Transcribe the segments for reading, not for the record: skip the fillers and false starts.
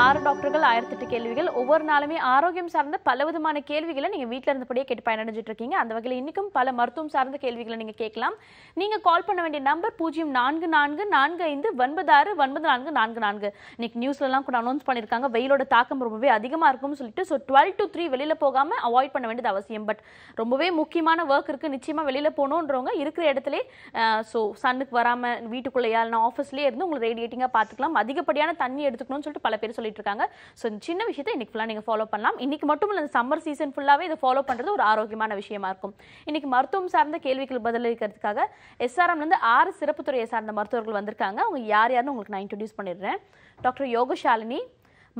6 டாக்டர்கள் 1008 கேள்விகள். ஒவ்வொரு நாளுமே ஆரோக்கியம் சார்ந்த பலவிதமான கேள்விகளை நீங்க வீட்ல இருந்தபடியே கேட்டு பயனடைஞ்சிட்டு இருக்கீங்க. அந்த வகையில் இன்னைக்கும் பல மருத்துவம் சார்ந்த கேள்விகளை நீங்க கேட்கலாம். நீங்க கால் பண்ண வேண்டிய நம்பர் 044445969444. இன்னைக்கு நியூஸ்ல எல்லாம் கூட அனௌன்ஸ் பண்ணிருக்காங்க வெயிலோட தாக்கம் ரொம்பவே அதிகமா இருக்கும்னு சொல்லிட்டு. ஸோ 12 to 3 வெளியில போகாம அவாய்ட் பண்ண வேண்டியது அவசியம். பட் ரொம்பவே முக்கியமான ஒர்க் இருக்கு, நிச்சயமா வெளியில போகணுன்றவங்க இருக்கிற இடத்துல ஸோ சன்னுக்கு வராம வீட்டுக்குள்ளேயா இல்லைனா ஆஃபீஸ்லேயே இருந்து உங்களை ரேடியேட்டிங்காக பார்த்துக்கலாம். அதிகப்படியான தண்ணி எடுத்துக்கணும்னு சொல்லிட்டு பல பேர் சொல்லிட்டு இருக்காங்க. ஸோ இந்த சின்ன விஷயத்தை இன்னைக்கு ஃபுல்லாக நீங்கள் ஃபாலோ பண்ணலாம். இன்னைக்கு மட்டும் இல்லை, இந்த சம்மர் சீசன் ஃபுல்லாகவே இதை ஃபாலோ பண்ணுறது ஒரு ஆரோக்கியமான விஷயமா இருக்கும். இன்னைக்கு மருத்துவம் சார்ந்த கேள்விகள் பதிலளிக்கிறதுக்காக எஸ்ஆர்எம்லேருந்து 6 சிறப்பு துறையை சார்ந்த மருத்துவர்கள் வந்திருக்காங்க. அவங்க யாருன்னு உங்களுக்கு நான் இன்ட்ரடியூஸ் பண்ணிடுறேன். டாக்டர் யோகசாலினி,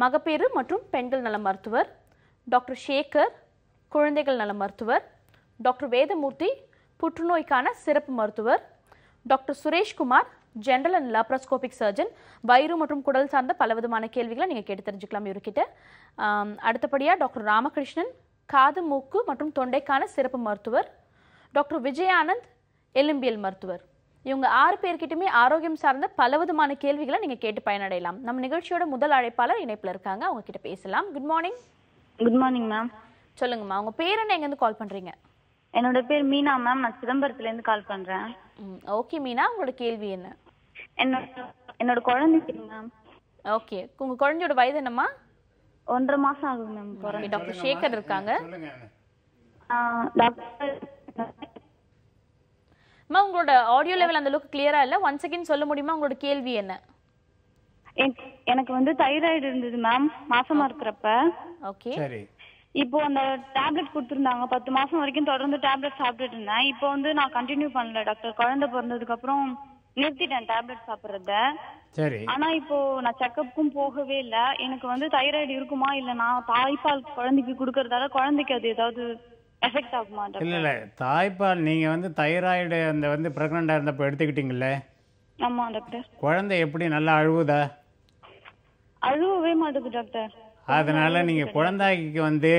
மகப்பேறு மற்றும் பெண்கள் நல மருத்துவர். டாக்டர் சேகர், குழந்தைகள் நல மருத்துவர். டாக்டர் வேதமூர்த்தி, புற்றுநோய்க்கான சிறப்பு மருத்துவர். Doctor Sureshkumar, general and laparoscopic surgeon. வயிறு மற்றும் குடல் சார்ந்த பலவிதமான கேள்விகளை நீங்கள் கேட்டு தெரிஞ்சுக்கலாம் இவர்கிட்ட. அடுத்தபடியாக டாக்டர் ராமகிருஷ்ணன், காது மூக்கு மற்றும் தொண்டைக்கான சிறப்பு மருத்துவர். டாக்டர் விஜயானந்த், எலும்பியல் மருத்துவர். இவங்க 6 பேர்கிட்டயுமே ஆரோக்கியம் சார்ந்த பலவிதமான கேள்விகளை நீங்கள் கேட்டு பயனடையலாம். நம்ம நிகழ்ச்சியோட முதல் அழைப்பாளர் இணைப்பில் இருக்காங்க, அவங்க கிட்ட பேசலாம். Good morning. Good morning ma'am. சொல்லுங்கம்மா, உங்க பேர் என்ன, எங்கேருந்து கால் பண்றீங்க? என்னோட பேர் மீனா மேம், நான் சிதம்பரத்துல இருந்து கால் பண்றேன். ஓகே மீனா, உங்களோட கேள்வி என்ன? என்னோட குழந்தைக்கு மேம். ஓகே, உங்க குழந்தையோட வயது என்னம்மா? 1.5 மாசம் ஆகுது மேம். டாக்டர் சேகர் இருக்காங்க. அம்மா, உங்களோட ஆடியோ லெவல் அந்த அளவுக்கு கிளியரா இல்ல, ஒன் செகண்ட் சொல்ல முடியுமா உங்களோட கேள்வி என்ன? எனக்கு வந்து தைராய்டு இருந்தது மேம் மாசமா இருக்கிறப்ப. ஓகே, இப்போ அந்த டேப்லெட் கொடுத்துருந்தாங்க, 10 மாசம் வரைக்கும் தொடர்ந்து டேப்லெட் சாப்பிட்டுட்டு இருந்தேன். இப்போ வந்து நான் கண்டினியூ பண்ணல டாக்டர். குழந்தை பிறந்ததுக்கு அப்புறம் நிறுத்திட்டேன் டேப்லெட் சாப்பிட்றத. சரி. ஆனா இப்போ நான் செக்கப்புக்கும் போகவே இல்ல. எனக்கு வந்து தைராய்டு இருக்குமா இல்ல நான் தாய்ப்பால் குழந்தைக்கு கொடுக்கறதால குழந்தைக்கு அது ஏதாவது எஃபெக்ட் ஆகுமா டாக்டர்? இல்ல தாய்ப்பால் நீங்க வந்து தைராய்டு அந்த வந்து பிரெக்னண்டா இருந்தப்ப எடுத்துக்கிட்டீங்கல்ல? ஆமா டாக்டர். குழந்தை எப்படி நல்லா அழுவுதா? அழுவவே மாட்டேங்குது டாக்டர். அதனால நீங்க குழந்தைக்கு வந்து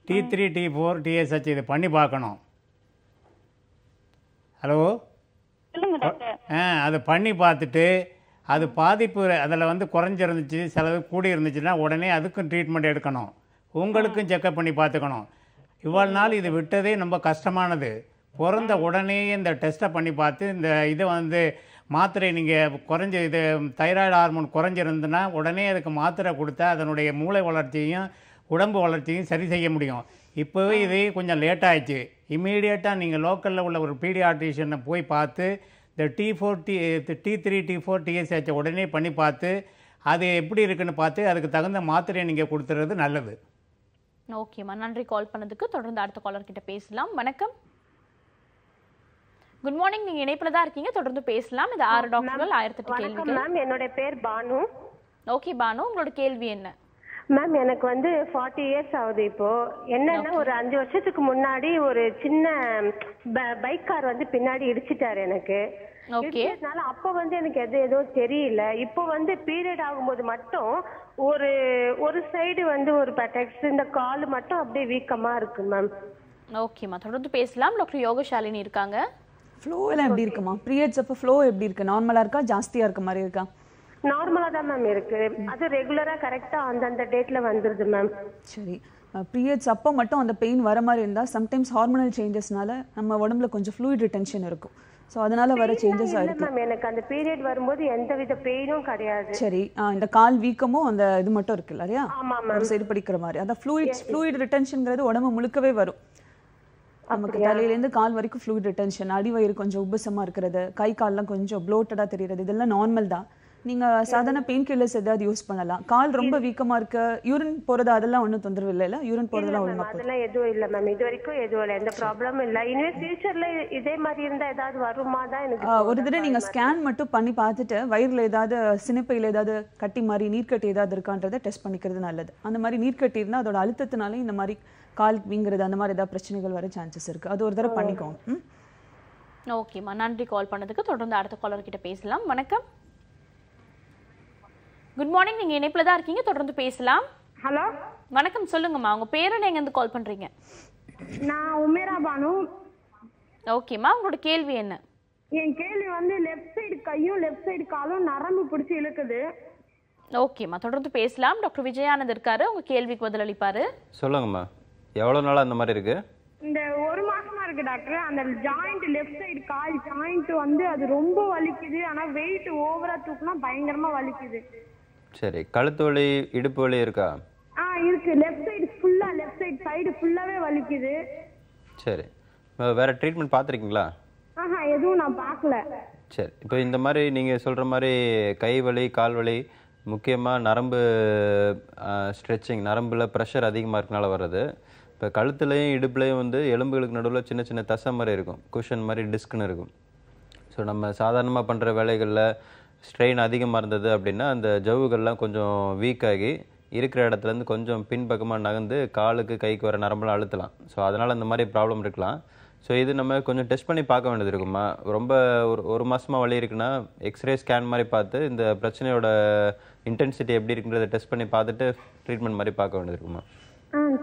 T3 T4 TSH இது பண்ணி பார்க்கணும். ஹலோ, சொல்லுங்க டாக்டர். அது பண்ணி பார்த்துட்டு அது பாதிப்பு அதில் வந்து குறைஞ்சிருந்துச்சு, சிலது கூடி இருந்துச்சுன்னா உடனே அதுக்கும் ட்ரீட்மெண்ட் எடுக்கணும். உங்களுக்கும் செக்கப் பண்ணி பார்த்துக்கணும். இவ்வளவு நாள் இது விட்டதே ரொம்ப கஷ்டமானது. பிறந்த உடனே இந்த டெஸ்ட்டை பண்ணி பார்த்து இந்த இதை வந்து மாத்திரை நீங்கள் குறைஞ்சி இது தைராய்டு ஹார்மோன் குறைஞ்சிருந்துன்னா உடனே அதுக்கு மாத்திரை கொடுத்தா அதனுடைய மூளை வளர்ச்சியையும் உடம்பு வளர்ச்சியும் சரி செய்ய முடியும். இப்போவே இது கொஞ்சம் லேட் ஆயிடுச்சு. இம்மீடியட்டாக நீங்கள் லோக்கலில் உள்ள ஒரு பீடியாட்ரிஷியனை போய் பார்த்து இந்த T3 T4 TSH உடனே பண்ணி பார்த்து அது எப்படி இருக்குன்னு பார்த்து அதுக்கு தகுந்த மாத்திரையை நீங்கள் கொடுத்துறது நல்லது. ஓகேம்மா, நன்றி கால் பண்ணதுக்கு. தொடர்ந்து அடுத்த காலர் கிட்ட பேசலாம். வணக்கம். குட் மார்னிங், நீங்க இணைப்புல தான் இருக்கீங்க, தொடர்ந்து பேசலாம். இது 6 டாக்டர்கள் 1008 கேள்விகள். மேம், என்னோட பேர் பானு. ஓகே பானு, உங்களோட கேள்வி என்ன? மேம், எனக்கு வந்து 40 இயர்ஸ் ஆகுது. இப்போ என்னன்னா ஒரு 5 வருஷத்துக்கு முன்னாடி ஒரு சின்ன பைக் கார் வந்து பின்னாடி இடிச்சிட்டாரு எனக்கு. இடிச்சதுனால அப்ப வந்து எனக்கு எதுவும் தெரியல. இப்போ வந்து பீரியட் ஆகும்போது மட்டும் ஒரு சைடு வந்து ஒரு பட்டெக்ஸ், இந்த கால் மட்டும் அப்படியே வீக்கமா இருக்கு மேம். ஓகேம்மா, தொடர்ந்து பேசலாம். டாக்டர் யோகசாலினி இருக்காங்க. ஃப்ளோ எல்லாம் எப்படி இருக்குமா? பீரியட்ஸ் அப்போ ஃப்ளோ எப்படி இருக்கு? நார்மலா இருக்கா, ஜாஸ்தியா இருக்க மாதிரி இருக்கா? நார்மலா தான் மேம் இருக்கு. அது ரெகுலரா கரெக்டா அந்தந்த டேட்ல வந்துருது மேம். சரி, பீரியட்ஸ் அப்போ மட்டும் அந்த பெயின் வர மாதிரி இருந்தா சம்டைம்ஸ் ஹார்மோனல் சேஞ்சஸ்னால நம்ம உடம்புல கொஞ்சம் ஃப்ளூயிட் ரிட்டென்ஷன் இருக்கும். ஸோ அதனால வர சேஞ்சஸ் ஆயிருக்கு மேம். எனக்கு அந்த பீரியட் வரும்போது எந்தவித பெயினும் கிடையாது. சரி, இந்த கால் வீக்கமும் அந்த இது மட்டும் இருக்கு இல்லையா, ஒரு சைடு பிடிக்கிற மாதிரி. அதான் ஃப்ளூயிட் ரிட்டென்ஷன்ங்கிறது உடம்பு முழுக்கவே வரும். நமக்கு தலையிலேருந்து கால் வரைக்கும் ஃப்ளூயிட் ரிட்டென்ஷன், அடிவயிறு கொஞ்சம் உபசமா இருக்கிறது, கை கால்லாம் கொஞ்சம் ப்ளோட்டடா தெரியுறது, இதெல்லாம் நார்மல் தான். நீங்க சாதாரண பெயின் கில்லர்ஸ் ஏதாவது யூஸ் பண்ணலாம். கால் ரொம்ப வீக்கமா இருக்கு, யூரின் போறது அதெல்லாம் ஒன்றும் தொந்தரவு இல்லை. யூரின் போறதெல்லாம் ஒழுங்கா போகுது? அதெல்லாம் எதுவும் இல்லை மேம், இது வரைக்கும் எதுவும் இல்லை, எந்த ப்ராப்ளமும் இல்லை. இனிமே ஃபியூச்சர்ல இதே மாதிரி இருந்தா ஏதாவது வருமா தான் எனக்கு. ஒரு தடவை நீங்க ஸ்கேன் மட்டும் பண்ணி பார்த்துட்டு வயிறுல ஏதாவது சினைப்பையில் ஏதாவது கட்டி மாதிரி நீர்க்கட்டி ஏதாவது இருக்கான்றதை டெஸ்ட் பண்ணிக்கிறது நல்லது. அந்த மாதிரி நீர்க்கட்டி இருந்தால் அதோட அழுத்தத்தினாலே இந்த மாதிரி கால் வீங்கிறது அந்த மாதிரி ஏதாவது பிரச்சனைகள் வர சான்சஸ் இருக்கு. அது ஒரு தடவை பண்ணிக்கோங்க. ஓகேம்மா, நன்றி கால் பண்ணதுக்கு. தொடர்ந்து அடுத்த காலர் கிட்ட பேசலாம். வணக்கம். குட் மார்னிங், நீங்க இணைப்புல தான் இருக்கீங்க, தொடர்ந்து பேசலாம். ஹலோ, வணக்கம், சொல்லுங்கம்மா. உங்க பேர் என்ன, எங்க இருந்து கால் பண்றீங்க? நான் உமேரா பானு. ஓகேம்மா, உங்களோட கேள்வி என்ன? என் கேள்வி வந்து லெஃப்ட் சைடு கையும் லெஃப்ட் சைடு காலும் நரம்பு பிடிச்சி இழுக்குது. ஓகேம்மா, தொடர்ந்து பேசலாம். டாக்டர் விஜயானந்த் இருக்காரு, உங்க கேள்விக்கு பதிலளிப்பாரு. சொல்லுங்கம்மா, எவ்வளோ நாளாக அந்த மாதிரி இருக்கு? இந்த ஒரு மாசமா இருக்கு டாக்டர். அந்த ஜாயிண்ட் லெஃப்ட் சைடு கால் ஜாயிண்ட் வந்து அது ரொம்ப வலிக்குது. ஆனா வெயிட் ஓவரா தூக்குனா பயங்கரமா வலிக்குது. சரி, கழுத்து வலி இடுப்பு வலி இருக்கா? இருக்கு. லெஃப்ட் சைடு ஃபுல்லா, லெஃப்ட் சைடு ஃபுல்லாவே வலிக்குது. சரி, வேற ட்ரீட்மெண்ட் பார்த்துருக்கீங்களா? எதுவும் நான் பார்க்கல. சரி, இப்போ இந்த மாதிரி நீங்கள் சொல்கிற மாதிரி கை வலி கால் வலி முக்கியமாக நரம்பு ஸ்ட்ரெச்சிங், நரம்பில் ப்ரெஷர் அதிகமாக இருக்கனால வர்றது. இப்போ கழுத்துலேயும் இடுப்புலையும் வந்து எலும்புகளுக்கு நடுவில் சின்ன சின்ன தசை மாதிரி இருக்கும், குஷன் மாதிரி டிஸ்க்னு இருக்கும். ஸோ நம்ம சாதாரணமாக பண்ணுற வேலைகளில் ஸ்ட்ரெயின் அதிகமாக இருந்தது அப்படின்னா அந்த ஜவ்வுகள்லாம் கொஞ்சம் வீக் ஆகி இருக்கிற இடத்துலேருந்து கொஞ்சம் பின்பக்கமாக நகர்ந்து காலுக்கு கைக்கு வர நரம்பெல்லாம் அழுத்தலாம். ஸோ அதனால் இந்த மாதிரி ப்ராப்ளம் இருக்கலாம். ஸோ இது நம்ம கொஞ்சம் டெஸ்ட் பண்ணி பார்க்க வேண்டியது இருக்குமா? ரொம்ப ஒரு மாதமாக வலி இருக்குன்னா எக்ஸ்ரே ஸ்கேன் மாதிரி பார்த்து இந்த பிரச்சனையோட இன்டென்சிட்டி எப்படி இருக்குன்றதை டெஸ்ட் பண்ணி பார்த்துட்டு ட்ரீட்மெண்ட் மாதிரி பார்க்க வேண்டியது இருக்குமா?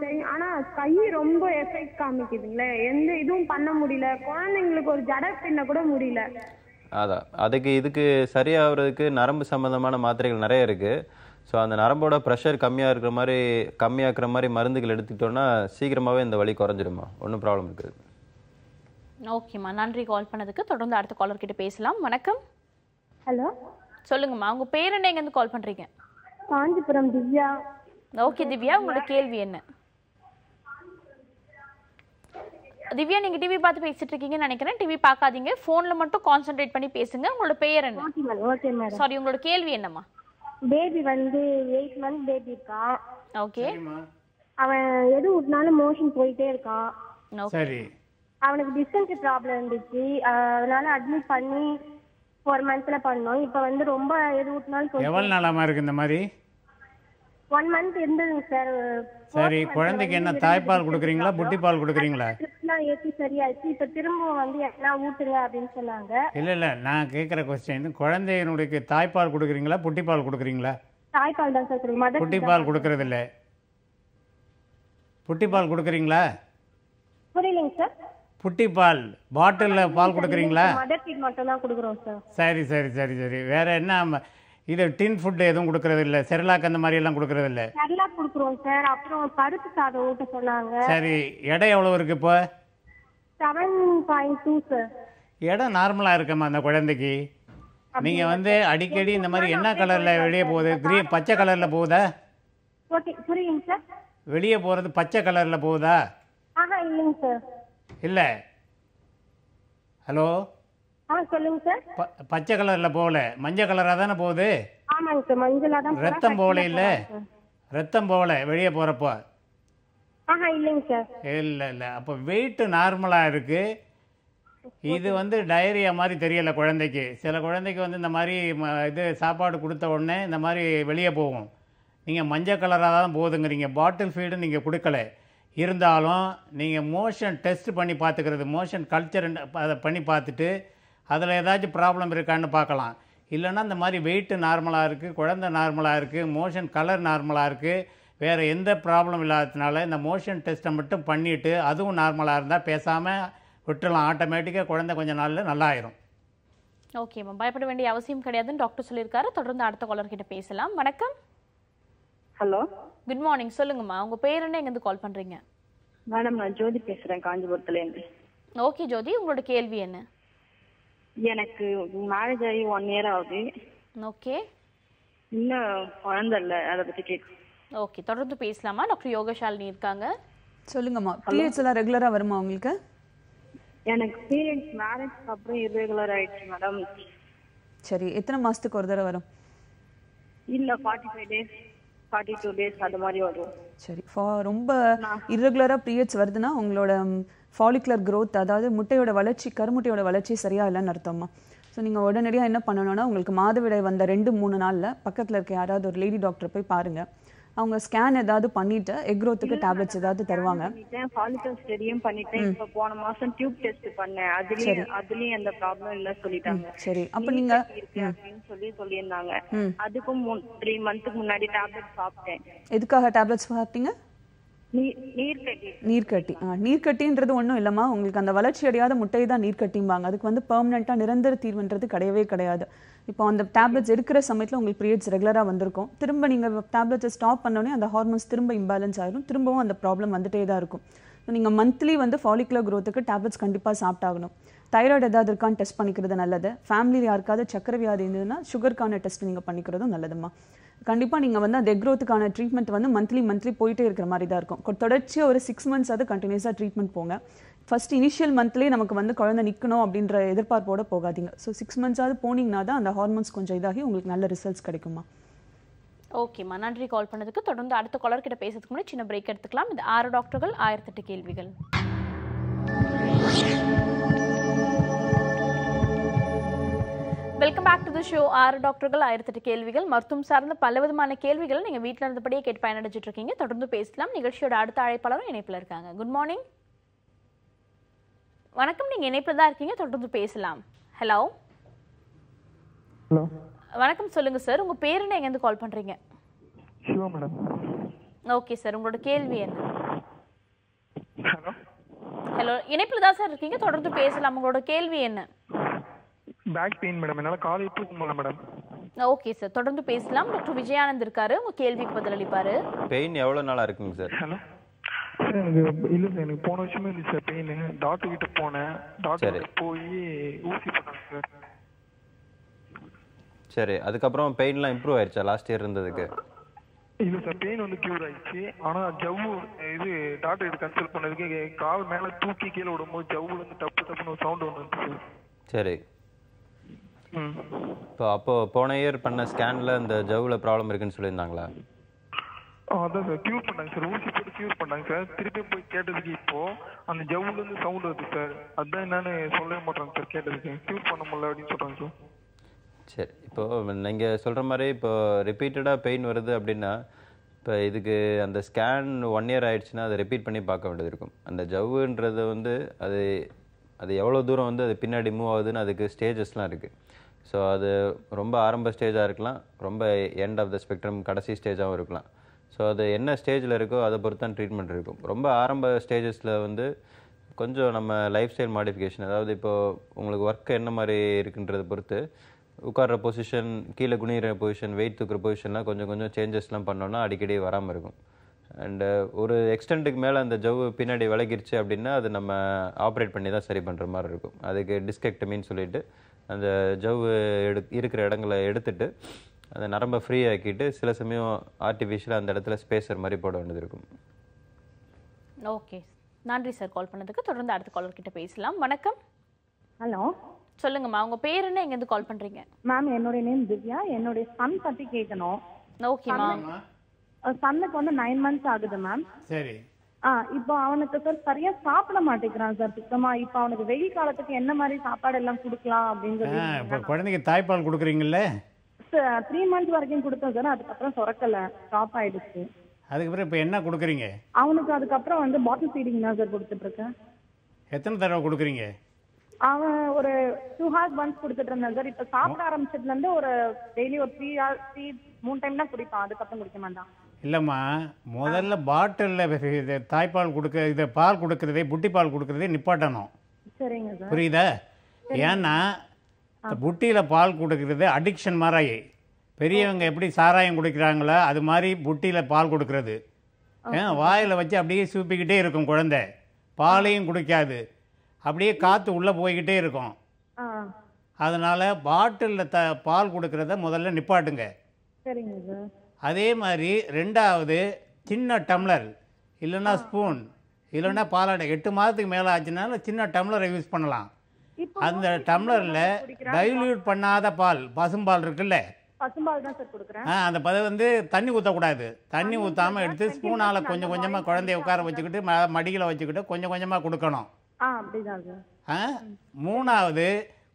சரி. ஆனா கை ரொம்ப எஃபெக்ட் காமிக்குதுங்களே, எந்த இதுவும் பண்ண முடியல. குழந்தைங்களுக்கு ஒரு ஜடை பின்ன கூட முடியல. அதான், இதுக்கு சரியாகிறதுக்கு நரம்பு சம்மந்தமான மாத்திரைகள் நிறைய இருக்குது. ஸோ அந்த நரம்போட ப்ரெஷர் கம்மியாக்குற மாதிரி மருந்துகள் எடுத்துக்கிட்டோன்னா சீக்கிரமாகவே இந்த வலி குறைஞ்சிடுமா, ஒன்றும் ப்ராப்ளம் இருக்குது. ஓகேம்மா, நன்றி கால் பண்ணதுக்கு. தொடர்ந்து அடுத்த காலர் கிட்ட பேசலாம். வணக்கம். ஹலோ, சொல்லுங்கம்மா, உங்க பேர் என்ன, எங்கேருந்து கால் பண்றீங்க? காஞ்சிபுரம் திவ்யா. ஓகே திவ்யா, உங்களோட கேள்வி என்ன? திவ்யா, நீங்க டிவி பார்த்து பேசிட்டு இருக்கீங்கன்னு நினைக்கிறேன். டிவி பார்க்காதீங்க, போன்ல மட்டும் கான்சென்ட்ரேட் பண்ணி பேசுங்க. உங்களோட பெயர் என்ன? Okay madam. சாரி, உங்களோட கேள்வி என்னம்மா? பேபி வந்து 8 month பேபி இருக்கான். ஓகே. அவன் எது விட்டனாலும் மோஷன் போயிட்டே இருக்கான். சரி. அவனுக்கு டிஸ்டன்ஸ் ப்ராப்ளம் இருந்துச்சு. அதனால அட்மிட் பண்ணி 4 monthsல பண்ணோம். இப்போ வந்து ரொம்ப எது விட்டனாலும் எவ்வளவு நாளாமா இருக்கு இந்த மாதிரி? 1 month இருந்ததுங்க சார். சரி, குழந்தைக்கு என்ன தாய்ப்பால் கொடுக்குறீங்களா புட்டி பால் கொடுக்குறீங்களா? ஏற்றி சரியாச்சு. இப்போ திரும்ப வந்து என்ன ஊட்டுங்க அப்படின்னு சொன்னாங்க. இல்லை நான் கேட்குற கொஸ்டின், குழந்தையினுடைய தாய்ப்பால் கொடுக்குறீங்களா புட்டி பால் கொடுக்குறீங்களா? தாய்ப்பால் தான் சார். புட்டி பால் கொடுக்கறது இல்லை. புட்டி பால் கொடுக்குறீங்களா? புரியலைங்க சார். புட்டி பால் பாட்டிலில் பால் கொடுக்குறீங்களா? மதர் ஃபீட் மட்டும் தான் கொடுக்குறோம் சார். சரி சரி சரி சரி. வேற என்ன இது டின் ஃபுட் எதுவும் கொடுக்கறது இல்லை? செர்லாக் அந்த மாதிரி எல்லாம் கொடுக்கறது இல்லை? செர்லாக் கொடுக்குறோம் சார். அப்புறம் பருப்பு சாதம் ஊட்ட சொன்னாங்க. சரி, எடை எவ்வளவு இருக்கு இப்போ? 7.2 சார். எடை நார்மலா இருக்கமா அந்த குழந்தைக்கு? நீங்க வந்து அடிக்கடி இந்த மாதிரி என்ன கலர்ல வெளியே போகுது? கிரீன் பச்சை கலர்ல போகுதா? ஓகே, புரியுங்க சார். வெளியே போறது பச்சை கலர்ல போகுதா? இல்லைங்க சார். இல்ல. ஹலோ, சொல்லுங்க சார். பச்சை கலர்ல போகல, மஞ்சள் கலரா தானே போகுது? ஆமாங்க சார், மஞ்சளா தான். ரத்தம் போகல? இல்ல, ரத்தம் போகல வெளியே போறப்போ? இல்லைங்க சார். இல்ல அப்போ வெயிட் நார்மலா இருக்கு. இது வந்து டயரியா மாதிரி தெரியல குழந்தைக்கு. சில குழந்தைக்கு வந்து இந்த மாதிரி இது சாப்பாடு கொடுத்த உடனே இந்த மாதிரி வெளியே போகும். நீங்கள் மஞ்சள் கலராக தான் போகுதுங்கிறீங்க. பாட்டில் ஃபீடு நீங்கள் கொடுக்கல. இருந்தாலும் நீங்கள் மோஷன் டெஸ்ட் பண்ணி பார்த்துக்கிறது, மோஷன் கல்ச்சர் அதை பண்ணி பார்த்துட்டு அதில் ஏதாச்சும் ப்ராப்ளம் இருக்கான்னு பார்க்கலாம். இல்லைன்னா இந்த மாதிரி வெயிட்டு நார்மலாக இருக்குது, குழந்தை நார்மலாக இருக்குது, மோஷன் கலர் நார்மலாக இருக்குது, வேறு எந்த ப்ராப்ளம் இல்லாததுனால இந்த மோஷன் டெஸ்ட்டை மட்டும் பண்ணிவிட்டு அதுவும் நார்மலாக இருந்தால் பேசாமல் விட்டுலாம். ஆட்டோமேட்டிக்காக குழந்தை கொஞ்சம் நாளில் நல்லாயிரும். ஓகேம்மா, பயப்பட வேண்டிய அவசியம் கிடையாதுன்னு டாக்டர் சொல்லியிருக்காரு. தொடர்ந்து அடுத்த காலர் கிட்ட பேசலாம். வணக்கம். Hello, good morning. சொல்லுங்கம்மா, உங்க பேர் என்ன, எங்கேருந்து கால் பண்றீங்க? மேடம், நான் ஜோதி பேசுறேன், காஞ்சிபுரத்துலேருந்து. ஓகே ஜோதி, உங்களோட கேள்வி என்ன? எனக்கு மேரேஜ் ஆகி 1 year ஆகுது. ஓகே. இன்னும் குழந்தை இல்லை, அதை பற்றி கேட்க. ஓகே, தொடர்ந்து பேசலாமா? டாக்டர் யோகசாலினி இருக்காங்க. சொல்லுங்கம்மா, பீரியட்ஸ் எல்லாம் ரெகுலரா வருமா உங்களுக்கு? எனக்கு பீரியட்ஸ் மேரேஜ்க்கு அப்புறம் இர்ரெகுலர் ஆயிடுச்சு மேடம். சரி, எத்தனை மாசத்துக்கு ஒரு தடவை வரும்? இல்ல 45 days 42 days அது மாதிரி வரும். சரி, ரொம்ப இர்ரெகுலரா பீரியட்ஸ் வருதுன்னா உங்களோட ஃபாலிகுலர் growth, அதாவது முட்டையோட வளர்ச்சி, கருமுட்டையோட வளர்ச்சி சரியா இல்லைன்னு அர்த்தம்மா. ஸோ நீங்கள் உடனடியாக என்ன பண்ணணும்னா, உங்களுக்கு மாதவிடாய் வந்த 2-3 நாளில் பக்கத்தில் இருக்க யாராவது ஒரு லேடி டாக்டர் போய் பாருங்க. அவங்க ஸ்கேன் ஏதாவது பண்ணிட்டு எக் growthக்கு டேப்லெட்ஸ் ஏதாவது தருவாங்க. ஃபாலிகல் ஸ்டடியும் பண்ணிட்டேன். இப்போ போன மாசம் டியூப் டெஸ்ட் பண்ணேன். அதுலயும் எந்த ப்ராப்ளம் இல்ல சொல்லிட்டாங்க. சரி, அப்ப நீங்க அப்படின்னு சொல்லியிருந்தாங்க. அதுக்கும் 3 months முன்னாடி டேப்லெட் சாப்பிட்டேன். எதுக்காக டேப்லெட்ஸ் சாப்பிட்டீங்க? நீர்க்கட்டி. நீர்க்கட்டின்றது ஒன்றும் இல்லைம்மா, உங்களுக்கு அந்த வளர்ச்சி அடையாத முட்டை தான் நீர்க்கட்டிம்பாங்க. அதுக்கு வந்து பெர்மனெண்ட்டாக நிரந்தர தீர்வுன்றது கிடையவே கிடையாது. இப்போ அந்த டேப்லெட்ஸ் எடுக்கிற சமயத்தில் உங்களுக்கு பீரியட்ஸ் ரெகுலராக வந்திருக்கும், திரும்ப நீங்கள் டேப்லெட்ஸை ஸ்டாப் பண்ணோடனே அந்த ஹார்மோன்ஸ் திரும்ப இம்பேலன்ஸ் ஆகிடும், திரும்பவும் அந்த ப்ராப்ளம் வந்துட்டே தான் இருக்கும். ஸோ நீங்கள் மந்த்லி வந்து ஃபாலிகுலர் க்ரோத்துக்கு டேப்லெட்ஸ் கண்டிப்பாக சாப்பிட்டாகணும். தைராய்டு ஏதாவது இருக்கான்னு டெஸ்ட் பண்ணிக்கிறது நல்லது. ஃபேமிலியில் யாருக்காவது சக்கரை வியாதி இருந்ததுன்னா சுகருக்கான டெஸ்ட் நீங்கள் பண்ணிக்கிறதும் நல்லதும்மா. கண்டிப்பாக நீங்கள் வந்து அந்த எக் க்ரோத்துக்கான ட்ரீட்மெண்ட் வந்து மந்த்லி போயிட்டே இருக்கிற மாதிரி தான் இருக்கும். தொடர்ச்சியாக ஒரு 6 months அது கண்டினியூஸாக ட்ரீட்மெண்ட் போங்க. ஃபர்ஸ்ட் இனிஷியல் மந்த்லேயே நமக்கு வந்து குழந்தை நிற்கணும் அப்படின்ற எதிர்பார்ப்போட போகாதீங்க. ஸோ 6 months போனீங்கன்னா தான் அந்த ஹார்மோன்ஸ் கொஞ்சம் இதாகி உங்களுக்கு நல்ல ரிசல்ட்ஸ் கிடைக்குமா. ஓகேம்மா, நன்றி கால் பண்ணதுக்கு. தொடர்ந்து அடுத்த காலர் கிட்ட பேசுறதுக்கு முன்னாடி சின்ன பிரேக் எடுத்துக்கலாம். இது 6 டாக்டர்கள் 1008 கேள்விகள். Welcome back to the show. 6 டாக்டர்கள் 1008 கேள்விகள். மருத்துவம் சார்ந்த பல விதமான கேள்விகள் நீங்க வீட்டில் இருந்தபடியே கேட்டு பயனடைஞ்சிட்டு இருக்கீங்க. தொடர்ந்து பேசலாம். நிகழ்ச்சியோட அடுத்த அழைப்பாளரும் இணைப்பில் இருக்காங்க. Good morning. வணக்கம், நீங்க இணைப்பில் தான் இருக்கீங்க, தொடர்ந்து பேசலாம். ஹலோ வணக்கம், சொல்லுங்க சார். உங்க பேர் என்ன, எங்கேருந்து கால் பண்றீங்க? சிவா மேடம். ஓகே சார், உங்களோட கேள்வி என்ன? ஹலோ, இணைப்பில் தான் சார் இருக்கீங்க, தொடர்ந்து பேசலாம். உங்களோட கேள்வி என்ன? பேக் பெயின் மேடம், என்னால காலை தூக்க முடியல மேடம். ஓகே சார், தொடர்ந்து பேசலாம். டாக்டர் விஜயானந்த் இருக்காரு, உங்க கேள்விக்கு பதிலளிப்பாரு. பெயின் எவ்வளவு நாளா இருக்குங்க சார்? ஹலோ சார், எனக்கு இல்ல சார், எனக்கு போன வருஷமே இருந்துச்சு சார் பெயின். டாக்டர் கிட்ட போனேன், டாக்டர் போய் ஊசி போட்டாங்க சார். சரி, அதுக்கப்புறம் பெயின்லாம் இம்ப்ரூவ் ஆயிடுச்சா லாஸ்ட் இயர் இருந்ததுக்கு? இல்ல சார், பெயின் வந்து கியூர் ஆயிடுச்சு. ஆனா ஜவ்வு இது டாக்டர் கிட்ட கன்சல்ட் பண்ணதுக்கு கால் மேல தூக்கி கீழே விடும்போது ஜவ்வுல இருந்து டப்புன்னு ஒரு சவுண்ட் ஒன்று வந்துச்சு. சரி, அப்போ போன இயர் பண்ண ஸ்கேன்ல இந்த ஜவ்வுல ப்ராப்ளம் இருக்குன்னு சொல்லியிருந்தாங்களா? அதான் சார் கியூர் பண்ணாங்க சார், ஊசி போட்டு கியூர் பண்ணாங்க சார். திருப்பி போய் கேட்டதுக்கு இப்போ அந்த ஜவ்வுல இருந்து சவுண்ட் வருது சார். அதான் என்னன்னு சொல்லவே மாட்டாங்க சார். கேட்டதுக்கு கியூர் பண்ண முடியல அப்படின்னு சொல்றாங்க சார். சரி, இப்போ நீங்கள் சொல்கிற மாதிரி இப்போ ரிப்பீட்டடாக பெயின் வருது அப்படின்னா, இப்போ இதுக்கு அந்த ஸ்கேன் 1 year ஆயிடுச்சுன்னா அதை ரிப்பீட் பண்ணி பார்க்க வேண்டியது இருக்கும். அந்த ஜவ்வுன்றது வந்து அது எவ்வளோ தூரம் வந்து அது பின்னாடி மூவ் ஆகுதுன்னு அதுக்கு ஸ்டேஜஸ்லாம் இருக்குது. ஸோ அது ரொம்ப ஆரம்ப ஸ்டேஜாக இருக்கலாம், ரொம்ப எண்ட் ஆஃப் த ஸ்பெக்ட்ரம் கடைசி ஸ்டேஜாகவும் இருக்கலாம். ஸோ அது என்ன ஸ்டேஜில் இருக்கோ அதை பொறுத்து தான் ட்ரீட்மெண்ட் இருக்கும். ரொம்ப ஆரம்ப ஸ்டேஜஸில் வந்து கொஞ்சம் நம்ம லைஃப் ஸ்டைல் மாடிஃபிகேஷன், அதாவது இப்போது உங்களுக்கு ஒர்க் என்ன மாதிரி இருக்குன்றதை பொறுத்து உட்கார்ற பொசிஷன், கீழே குனிகிற பொசிஷன், வெயிட் தூக்குற பொசிஷன்லாம் கொஞ்சம் சேஞ்சஸ்லாம் பண்ணோன்னா அடிக்கடி வராமல் இருக்கும். அண்டு ஒரு எக்ஸ்டென்ட்டுக்கு மேலே அந்த ஜவ்வு பின்னாடி விலகிருச்சு அப்படின்னா அது நம்ம ஆப்ரேட் பண்ணி தான் சரி பண்ணுற மாதிரி இருக்கும். அதுக்கு டிஸ்கெக்டமின்னு சொல்லிட்டு அந்த ஜவ்வு இருக்கிற இடங்களை எடுத்துட்டு அந்த நரம்பை ஃப்ரீ ஆக்கிட்டு சில சமயம் ஆர்டிஃபிஷியலாக அந்த இடத்துல ஸ்பேசர் மாதிரி போட வேண்டியது இருக்கும். ஓகே, நன்றி சார் கால் பண்ணதுக்கு. தொடர்ந்து அடுத்த காலர் கிட்ட பேசலாம். வணக்கம். ஹலோ, சொல்லுங்கம்மா, உங்க பேர் என்ன, எங்க இருந்து கால் பண்றீங்க? மேம், என்னோட நேம் திவ்யா. என்னோட சன் பத்தி கேட்கணும். ஓகேமா. சன்னுக்கு வந்து 9 months ஆகுது மேம். சரி. இப்போ அவனுக்கு சார் சரியா சாப்பிட மாட்டேங்கிறான் சார் சுத்தமா. இப்போ அவனுக்கு வெயில் காலத்துக்கு என்ன மாதிரி சாப்பாடு எல்லாம் கொடுக்கலாம் அப்படின்னு இப்போ குழந்தைக்கு தாய்ப்பால் கொடுக்குறீங்கல்ல? 3 months வரைக்கும் கொடுத்தோம் சார், அதுக்கப்புறம் சுரக்கல, ஸ்டாப் ஆயிடுச்சு. அதுக்கப்புறம் இப்போ என்ன கொடுக்குறீங்க அவனுக்கு? அதுக்கப்புறம் வந்து பாட்டில் ஃபீடிங் தான் சார் கொடுத்துட்டு இருக்கேன். எத்தனை தடவை கொடுக்குறீங்க? அவன் ஒரு 2 hours once கொடுத்துட்டு இருந்தேன் சார். இப்போ சாப்பிட ஆரம்பிச்சதுல இருந்து ஒரு டெய்லி ஒரு 3 time தான் குடிப்பான், அதுக்கப்புறம் குடிக்க மாட்டான். இல்லைம்மா, முதல்ல பாட்டிலில் தாய்ப்பால் இதை பால் கொடுக்குறதே, புட்டி பால் கொடுக்குறதே நிப்பாட்டணும். சரிங்க சார். புரியுதா? ஏன்னா புட்டியில் பால் கொடுக்குறது அடிக்ஷன் மாதிரி. பெரியவங்க எப்படி சாராயம் குடிக்கிறாங்களோ அது மாதிரி புட்டியில் பால் கொடுக்குறது. வாயில் வச்சு அப்படியே சூப்பிக்கிட்டே இருக்கும் குழந்தை, பாலையும் குடிக்காது, அப்படியே காற்று உள்ளே போய்கிட்டே இருக்கும். அதனால் பாட்டிலில் பால் கொடுக்குறத முதல்ல நிப்பாட்டுங்க. சரிங்க சார். அதே மாதிரி 2வது சின்ன டம்ளர் இல்லைன்னா ஸ்பூன் இல்லைன்னா பாலாடை 8 மாதத்துக்கு மேலே ஆச்சுனால சின்ன டம்ளரை யூஸ் பண்ணலாம். அந்த டம்ளரில் டைல்யூட் பண்ணாத பால், பசும்பால் இருக்குல்ல, பசும்பால் தான் சார் கொடுக்குறேன். அந்த வந்து தண்ணி ஊற்றக்கூடாது. தண்ணி ஊற்றாமல் எடுத்து ஸ்பூனால் கொஞ்சம் கொஞ்சமாக குழந்தைய உட்கார வச்சுக்கிட்டு மடியில் வச்சுக்கிட்டு கொஞ்சம் கொஞ்சமாக கொடுக்கணும். அப்படிதான் சார். 3வது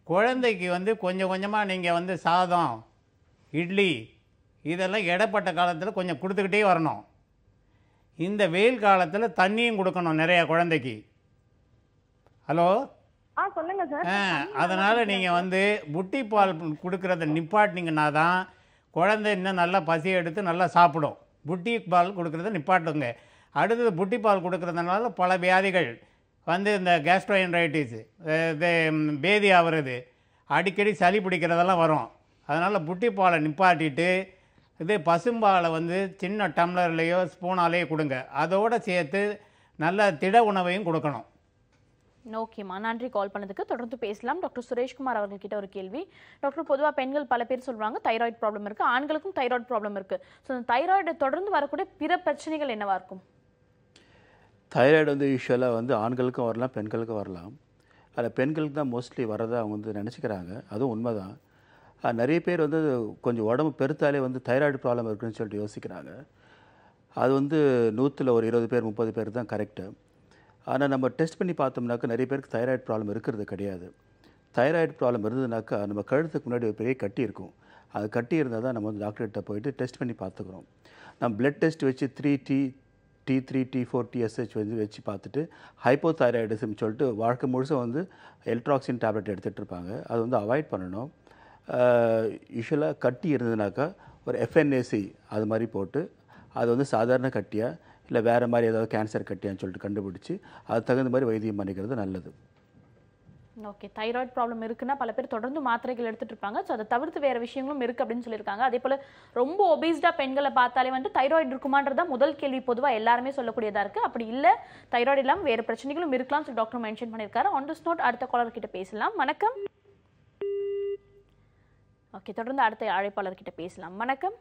குழந்தைக்கு வந்து கொஞ்சம் கொஞ்சமாக நீங்கள் வந்து சாதம், இட்லி இதெல்லாம் இடப்பட்ட காலத்தில் கொஞ்சம் கொடுத்துக்கிட்டே வரணும். இந்த வெயில் காலத்தில் தண்ணியும் கொடுக்கணும் நிறையா குழந்தைக்கு. ஹலோ, சொல்லுங்க சார். அதனால் நீங்கள் வந்து புட்டி பால் கொடுக்குறத நிப்பாட்டினீங்கன்னா தான் குழந்தை இன்னும் நல்லா பசியை எடுத்து நல்லா சாப்பிடும். புட்டி பால் கொடுக்குறத நிப்பாட்டுங்க. அடுத்தது புட்டிப்பால் கொடுக்கறதுனால பல வியாதிகள் வந்து இந்த கேஸ்ட்ரோஎன்ட்ரைட்டிஸ், பேதி ஆகிறது, அடிக்கடி சளி பிடிக்கிறதெல்லாம் வரும். அதனால் புட்டிப்பாலை நிப்பாட்டிட்டு இது பசும்பாலை வந்து சின்ன டம்ளர்லேயோ ஸ்பூனாலேயோ கொடுங்க. அதோடு சேர்த்து நல்ல திட உணவையும் கொடுக்கணும். ஓகேம்மா, நன்றி கால் பண்ணதுக்கு. தொடர்ந்து பேசலாம். டாக்டர் சுரேஷ்குமார் அவர்கிட்ட ஒரு கேள்வி. டாக்டர், பொதுவாக பெண்கள் பல பேர் சொல்கிறாங்க தைராய்டு ப்ராப்ளம் இருக்குது, ஆண்களுக்கும் தைராய்டு ப்ராப்ளம் இருக்குது. ஸோ அந்த தைராய்டை தொடர்ந்து வரக்கூடிய பிற பிரச்சனைகள் என்னவா இருக்கும்? தைராய்டு வந்து யூஸ்வலாக வந்து ஆண்களுக்கும் வரலாம், பெண்களுக்கும் வரலாம். அதில் பெண்களுக்கு தான் மோஸ்ட்லி வரதை அவங்க வந்து நினச்சிக்கிறாங்க. அதுவும் உண்மை தான். நிறைய பேர் வந்து கொஞ்சம் உடம்பு பெருத்தாலே வந்து தைராய்டு ப்ராப்ளம் இருக்குன்னு சொல்லிட்டு யோசிக்கிறாங்க. அது வந்து 100ல் ஒரு 20 பேர் 30 பேர் தான் கரெக்டு. ஆனால் நம்ம டெஸ்ட் பண்ணி பார்த்தோம்னாக்கா நிறைய பேருக்கு தைராய்டு ப்ராப்ளம் இருக்கிறது கிடையாது. தைராய்டு ப்ராப்ளம் இருந்ததுனாக்கா நம்ம கழுத்துக்கு முன்னாடி ஒரு பெரிய கட்டி இருக்கும். அது கட்டி இருந்தால் தான் நம்ம வந்து டாக்டர்கிட்ட போயிட்டு டெஸ்ட் பண்ணி பார்த்துக்குறோம். நம்ம பிளட் டெஸ்ட் வச்சு 3T, T3, T4, TSH வந்து வச்சு பார்த்துட்டு ஹைப்போதைராய்டிசம் சொல்லிட்டு வாழ்க்கை முழுசும் வந்து எல்ட்ராக்சின் டேப்லெட் எடுத்துகிட்டு இருப்பாங்க. அது வந்து அவாய்ட் பண்ணணும். யூஸ்வலாக கட்டி இருந்ததுனாக்கா ஒரு FNAC அது மாதிரி போட்டு அது வந்து சாதாரண கட்டியாக இல்லை வேறு மாதிரி ஏதாவது கேன்சர் கட்டியான்னு சொல்லிட்டு கண்டுபிடிச்சி அது தகுந்த மாதிரி வைத்தியம் பண்ணிக்கிறது நல்லது. ஓகே, தைராய்டு ப்ராப்ளம் இருக்குன்னா பல பேர் தொடர்ந்து மாத்திரைகள் எடுத்துட்டு இருப்பாங்க. ஸோ அதை தவிர்த்து வேறு விஷயங்களும் இருக்குது அப்படின்னு சொல்லியிருக்காங்க. அதே போல் ரொம்ப ஒபீஸ்டாக பெண்களை பார்த்தாலே வந்து தைராய்டு இருக்குமான்றதா முதல் கேள்வி பொதுவாக எல்லாருமே சொல்லக்கூடியதாக இருக்குது. அப்படி இல்லை, தைராய்டு இல்லாமல் வேறு பிரச்சனைகளும் இருக்கலாம்னு சொல்லி டாக்டர் மென்ஷன் பண்ணியிருக்காரு. ஆன் திஸ் நோட் அடுத்த காலர் கிட்ட பேசலாம். வணக்கம். ஓகே, தொடர்ந்து அடுத்த அழைப்பாளர்கிட்ட பேசலாம். வணக்கம்.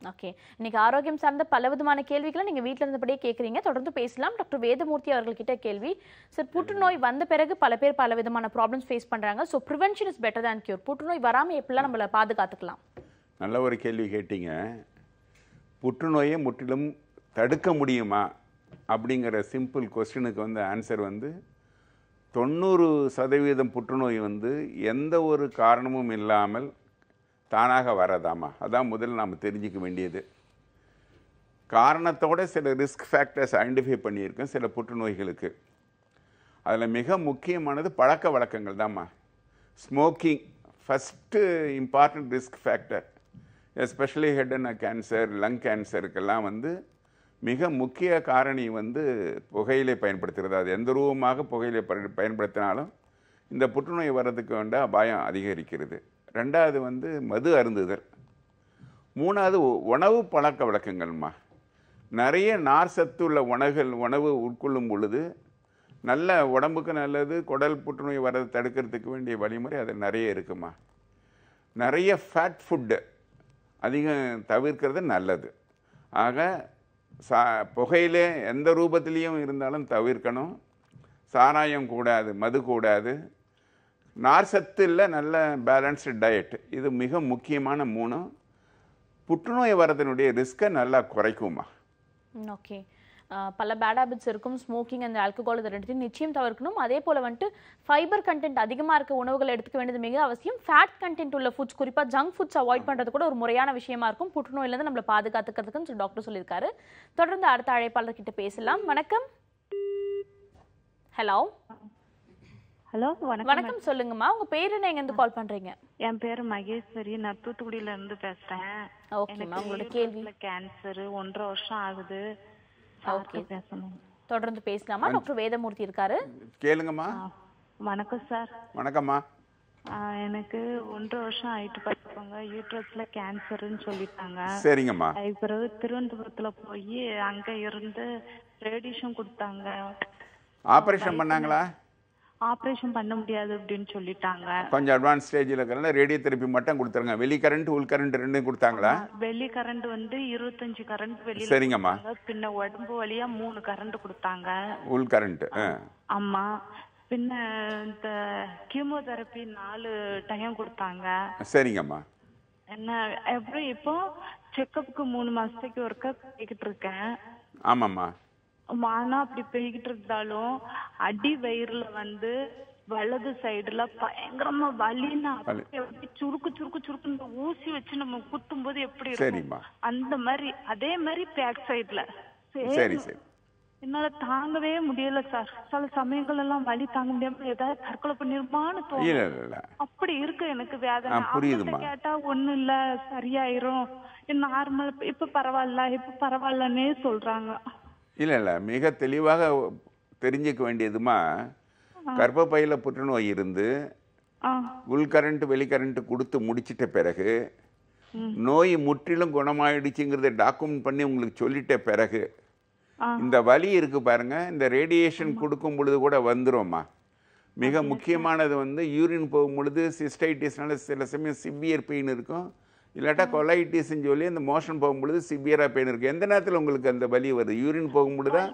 ஓகே, இன்னைக்கு ஆரோக்கியம் சார்ந்த பல விதமான கேள்விகளை நீங்கள் வீட்டில் இருந்தபடியே கேட்குறீங்க. தொடர்ந்து பேசலாம். டாக்டர் வேதமூர்த்தி அவர்கள்கிட்ட கேள்வி. சார், புற்றுநோய் வந்த பிறகு பல பேர் பல விதமான ப்ராப்ளம்ஸ் ஃபேஸ் பண்ணுறாங்க. So prevention is better than cure. புற்றுநோய் வராமல் எப்படிலாம் நம்மளை பாதுகாத்துக்கலாம்? நல்ல ஒரு கேள்வி கேட்டீங்க. புற்றுநோயை முற்றிலும் தடுக்க முடியுமா அப்படிங்கிற சிம்பிள் கொஸ்டினுக்கு வந்து ஆன்சர் வந்து 90% புற்றுநோய் வந்து எந்த ஒரு காரணமும் இல்லாமல் தானாக வரதாமா. அதான் முதல்ல நாம் தெரிஞ்சிக்க வேண்டியது. காரணத்தோட சில ரிஸ்க் ஃபேக்டர்ஸ் ஐடென்டிஃபை பண்ணியிருக்கோம் சில புற்றுநோய்களுக்கு. அதில் மிக முக்கியமானது பழக்க வழக்கங்கள் தாம்மா. Smoking first important risk factor. Especially head and cancer, lung கேன்சருக்கெல்லாம் வந்து மிக முக்கிய காரணி வந்து புகையிலை பயன்படுத்துகிறது. அது எந்த ரூபமாக புகையிலை பயன்படுத்தினாலும் இந்த புற்றுநோய் வர்றதுக்கு வேண்ட அபாயம் அதிகரிக்கிறது. ரெண்டாவது வந்து மது அருந்துதல். மூணாவது உணவு பழக்க வழக்கங்கள்மா. நிறைய நார் சத்துள்ள உணவு உட்கொள்ளும் பொழுது நல்ல உடம்புக்கு நல்லது. குடல் புற்றுநோய் வர்றதை தடுக்கிறதுக்கு வேண்டிய வழிமுறை அது நிறைய இருக்குமா. நிறைய ஃபேட் ஃபுட்டு அதிகம் தவிர்க்கிறது நல்லது. ஆக புகையிலே எந்த ரூபத்திலையும் இருந்தாலும் தவிர்க்கணும். சாராயம் கூடாது, மது கூடாது. நார் சத்து இல்லை, நல்ல பேலன்ஸ்டு டயட், இது மிக முக்கியமான 3. புற்றுநோய் வரதனுடைய ரிஸ்க்கை நல்லா குறைக்குமா. ஓகே, பல பேட் ஹேபிட்ஸ் இருக்கும். ஸ்மோக்கிங் அண்ட் ஆல்கஹால் இது ரெண்டுத்தையும் நிச்சயம் தவிர்க்கணும். அதே போல் வந்துட்டு ஃபைபர் கண்டென்ட் அதிகமாக இருக்க உணவுகள் எடுத்துக்க வேண்டியது மிக அவசியம். ஃபேட் கண்டென்ட் உள்ள ஃபுட்ஸ், குறிப்பாக ஜங்க் ஃபுட்ஸ் அவாய்ட் பண்ணுறது கூட ஒரு முறையான விஷயமா இருக்கும் புற்றுநோயிலேருந்து நம்மளை பாதுகாத்துக்கிறதுக்குன்னு சொல்லி டாக்டர் சொல்லியிருக்காரு. தொடர்ந்து அடுத்த அழைப்பாளர்கிட்ட பேசலாம். வணக்கம். ஹலோ. ஹலோ, வணக்கம். சொல்லுங்கம்மா, உங்க பேர் என்ன, எங்க இருந்து கால் பண்றீங்க? என் பேரு மகேஸ்வரி, நான் தூத்துக்குடியில இருந்து பேசுறேன். ஓகேம்மா, உங்களோட கேள்வி. கேன்சர் 1.5 வருஷம் ஆகுது. ஓகே, பேசணும். தொடர்ந்து பேசலாமா? டாக்டர் வேதமூர்த்தி இருக்காரு, கேளுங்கம்மா. வணக்கம் சார். வணக்கம்மா. எனக்கு 1.5 வருஷம் ஆயிட்டு பார்த்துக்கோங்க. யூட்ரஸ்ல கேன்சர்னு சொல்லிட்டாங்க. சரிங்கம்மா. பிறகு திருவனந்தபுரத்துல போய் அங்க இருந்து ரேடியேஷன் கொடுத்தாங்க. ஆபரேஷன் பண்ணாங்களா? ஆபரேஷன் பண்ண முடியாது அப்படின்னு சொல்லிட்டாங்க. கொஞ்சம் அட்வான்ஸ் ஸ்டேஜில் இருக்கிறனால ரேடியோ தெரப்பி மட்டும் கொடுத்துருங்க. வெளி கரண்ட் உள் கரண்ட் ரெண்டும் கொடுத்தாங்களா? வெளி கரண்ட் வந்து 25 கரண்ட் வெளியில. சரிங்கம்மா. பின்ன உடம்பு வழியா 3 கரண்ட் கொடுத்தாங்க. உள் கரண்ட். ஆமா. பின்ன இந்த கீமோதெரப்பி 4 டைம் கொடுத்தாங்க. சரிங்கம்மா. என்ன எப்படி இப்போ செக்கப்புக்கு 3 மாசத்துக்கு ஒருக்கா போய்கிட்டு இருக்கேன். ஆமாம்மா. ஆனா அப்படி போய்கிட்டு இருந்தாலும் அடி வயிறுல வந்து வலது சைடுல பயங்கரமா வலின்னா எப்படி சுருக்கு சுருக்கு சுருக்கு ஊசி வச்சு நம்ம குத்தும் போது எப்படி இருக்கும் அந்த மாதிரி, அதே மாதிரி பேக் சைடுல. சரி சரி. என்னால தாங்கவே முடியல சார். சில சமயங்கள் எல்லாம் வலி தாங்க முடியாம ஏதாவது தற்கொலை பண்ணிருப்பான்னு தோணும். அப்படி இருக்கு எனக்கு வேதனை. கேட்டா ஒண்ணும் இல்ல, சரியாயிரும், நார்மல், இப்ப பரவாயில்லன்னே சொல்றாங்க. இல்லை மிக தெளிவாக தெரிஞ்சுக்க வேண்டியதுமா, கர்ப்பப்பையில் புற்றுநோய் இருந்து உள்கரண்ட் வெளிக்கரண்ட் கொடுத்து முடிச்சிட்ட பிறகு நோய் முற்றிலும் குணமாயிடுச்சுங்கிறத டாக்குமெண்ட் பண்ணி உங்களுக்கு சொல்லிட்ட பிறகு இந்த வலி இருக்கு பாருங்க, இந்த ரேடியேஷன் கொடுக்கும் பொழுது கூட வந்துரும்மா. மிக முக்கியமானது வந்து யூரின் போகும் பொழுது சிஸ்டைட்டிஸ்னால சில சமயம் சிவியர் பெயின் இருக்கும், இல்லாட்டா கொலைட்டிஸ்ன்னு சொல்லி அந்த மோஷன் போகும் பொழுது சிவியராக பெயின் இருக்கும். எந்த நேரத்தில் உங்களுக்கு அந்த வலி வருது? யூரின் போகும் பொழுதுதான்?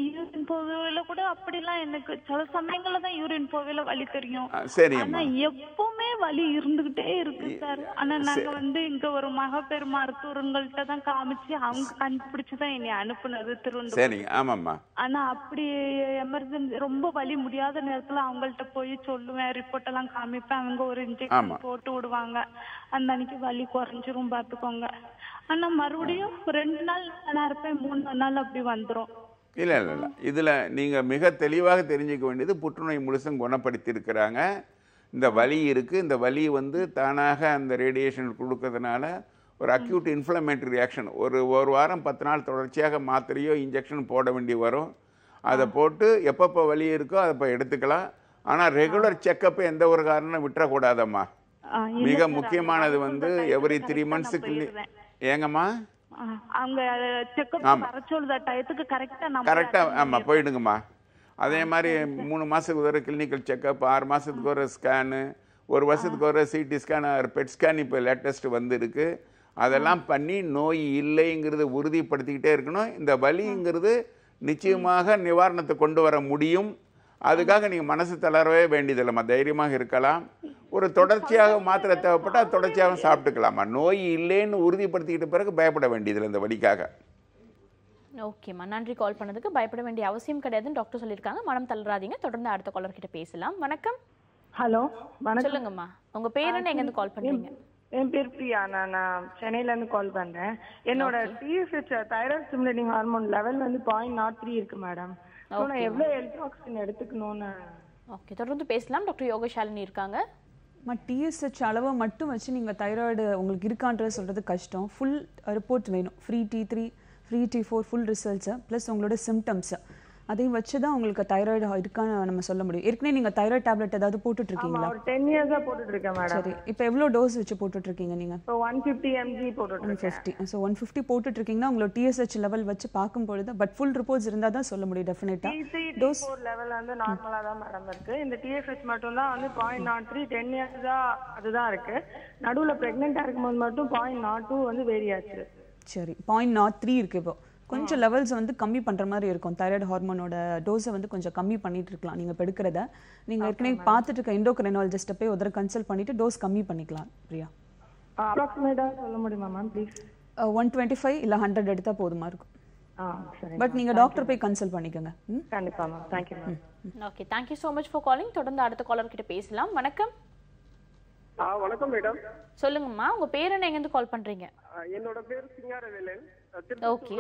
யூரின் போகல கூட அப்படிலாம் எனக்கு சில சமயங்கள்ல தான் யூரின் போகல வலி தெரியும். ஆனா எப்பவுமே வலி இருந்துகிட்டே இருக்கு சார். ஆனா நாங்க வந்து இங்க ஒரு மகப்பேறு மருத்துவர்கள்ட்ட தான் காமிச்சு அவங்க கண்டுபிடிச்சுதான் என்னை அனுப்புனது திருவண்ணாமலை. ஆனா அப்படி எமர்ஜென்சி ரொம்ப வலி முடியாத நேரத்துல அவங்கள்ட்ட போய் சொல்லுவேன், ரிப்போர்ட் எல்லாம் காமிப்பேன், அவங்க ஒரு இன்ஜெக்ஷன் போட்டு விடுவாங்க, அந்த அன்னைக்கு வலி குறைஞ்சிரும் பாத்துக்கோங்க. ஆனா மறுபடியும் 2 நாள் நல்லா இருப்பேன், 3 நாள் அப்படி வந்துரும். இல்லை இதில் நீங்கள் மிக தெளிவாக தெரிஞ்சுக்க வேண்டியது, புற்றுநோய் முழுசும் குணப்படுத்தியிருக்கிறாங்க. இந்த வலி இருக்குது, இந்த வலி வந்து தானாக அந்த ரேடியேஷன் கொடுக்கறதுனால ஒரு அக்யூட் இன்ஃப்ளமேட்டரி ரியாக்ஷன், ஒரு வாரம் 10 நாள் தொடர்ச்சியாக மாத்திரையோ இன்ஜெக்ஷன் போட வேண்டி வரும். அதை போட்டு எப்பப்போ வலி இருக்கோ அதை எடுத்துக்கலாம். ஆனால் ரெகுலர் செக்கப்பை எந்த ஒரு காரணம் விட்டுறக்கூடாதம்மா. மிக முக்கியமானது வந்து எவ்ரி 3 மந்த்ஸுக்கு. ஏங்கம்மா? அவங்க செக்கப் வர சொல்லுற டயத்துக்கு கரெக்டா ஆமாம் போயிடுங்கம்மா. அதே மாதிரி 3 மாதத்துக்கு ஒரு கிளினிக்கல் செக்கப், 6 மாதத்துக்கு ஒரு ஸ்கேனு, 1 வருஷத்துக்கு ஒரு சிடி ஸ்கேன், பெட் ஸ்கேன் இப்போ லேட்டஸ்ட் வந்து இருக்கு. அதெல்லாம் பண்ணி நோய் இல்லைங்கிறது உறுதிப்படுத்திக்கிட்டே இருக்கணும். இந்த வலிங்கிறது நிச்சயமாக நிவாரணத்தை கொண்டு வர முடியும். அதுக்காக நீங்கள் மனசு தளரவே வேண்டியதில்லைம்மா, தைரியமாக இருக்கலாம். ஒரு தொடர்ச்சியாக மாத்திரை தேவைப்பட்டால் தொடர்ச்சியாக சாப்பிட்டுக்கலாமா. நோய் இல்லைன்னு உறுதிப்படுத்திக்கிட்ட பிறகு பயப்பட வேண்டியதில்லை இந்த வலிக்காக. ஓகேம்மா, நன்றி கால் பண்ணதுக்கு. பயப்பட வேண்டிய அவசியம் கிடையாதுன்னு டாக்டர் சொல்லியிருக்காங்க. மனம் தளராதீங்க. தொடர்ந்து அடுத்த காலர் கிட்ட பேசலாம். வணக்கம். ஹலோ வணக்கம். சொல்லுங்கம்மா, உங்க பேர் என்ன, எங்க இருந்து கால் பண்றீங்க? என் பேர் பிரியா, நான் சென்னையில இருந்து கால் பண்றேன். என்னோட TSH thyroid stimulating hormone level வந்து 0.03 இருக்கு மேடம். நான் எவ்வளவு எல்ட்ராக்சின் எடுத்துக்கணும்னு. ஓகே, தொடர்ந்து பேசலாம். டாக்டர் யோகசாலினி இருக்காங்க. TSH அளவை மட்டும் வச்சு நீங்கள் தைராய்டு உங்களுக்கு இருக்கான்றது சொல்கிறது கஷ்டம். ஃபுல் ரிப்போர்ட் வேணும். Free T3 free T4 full results plus உங்களோட சிம்டம்ஸு அதையும் வச்சு தான் உங்களுக்கு தைராய்டு இருக்கான்னு நம்ம சொல்ல முடியும். ஏற்கனவே நீங்கள் தைராய்டு டேப்லெட் ஏதாவது போட்டுட்டு இருக்கீங்களா? 10 இயர்ஸா போட்டுட்டு இருக்கேன் மேடம். சரி, இப்போ எவ்வளோ டோஸ் வச்சு போட்டுட்டு இருக்கீங்க நீங்க? 150 mg போட்டுட்டு இருக்கேன். 150. ஸோ 150 போட்டுட்டு இருக்கீங்கன்னா உங்களோட TSH லெவல் வச்சு பார்க்கும்பொழுது பட் ஃபுல் ரிப்போர்ட்ஸ் இருந்தால் தான் சொல்ல முடியும் டெஃபினட்டா. டோஸ் லெவல் வந்து நார்மலா தான் மேடம் இருக்கு. இந்த TSH மட்டும் தான் வந்து 0.03 10 இயர்ஸா அதுதான் இருக்கு. நடுவுல பிரெக்னெண்டா இருக்கும்போது மட்டும் 0.02 வந்து வேரி ஆச்சு. சரி, 0.03 இருக்கு. இப்போ கொஞ்சம் லெவல்ஸ் வந்து கம்மி பண்ணுற மாதிரி இருக்கும். தைராய்டு ஹார்மோனோட டோஸை வந்து கொஞ்சம் கம்மி பண்ணிட்டு இருக்கலாம். நீங்கள் இப்போ எடுக்கிறத நீங்கள் ஏற்கனவே பார்த்துட்டு இருக்க எண்டோக்ரைனாலஜிஸ்ட்டை போய் ஒரு கன்சல்ட் பண்ணிட்டு டோஸ் கம்மி பண்ணிக்கலாம். பிரியா, அப்ராக்சிமேட்டாக சொல்ல முடியுமா மேம் ப்ளீஸ்? 125 இல்லை 100 எடுத்தால் போதுமா இருக்கும். பட் நீங்கள் டாக்டர் போய் கன்சல்ட் பண்ணிக்கோங்க. கண்டிப்பாக ma'am. Thank you ma'am. Okay, thank you so much for calling. தொடர்ந்து அடுத்த காலர் கிட்ட பேசலாம். வணக்கம். வணக்கம் மேடம். சொல்லுங்கம்மா, உங்க பேர் என்ன, எங்க இருந்து கால் பண்றீங்க? என்னோட பேர் சிங்காரவேலன். ஓகே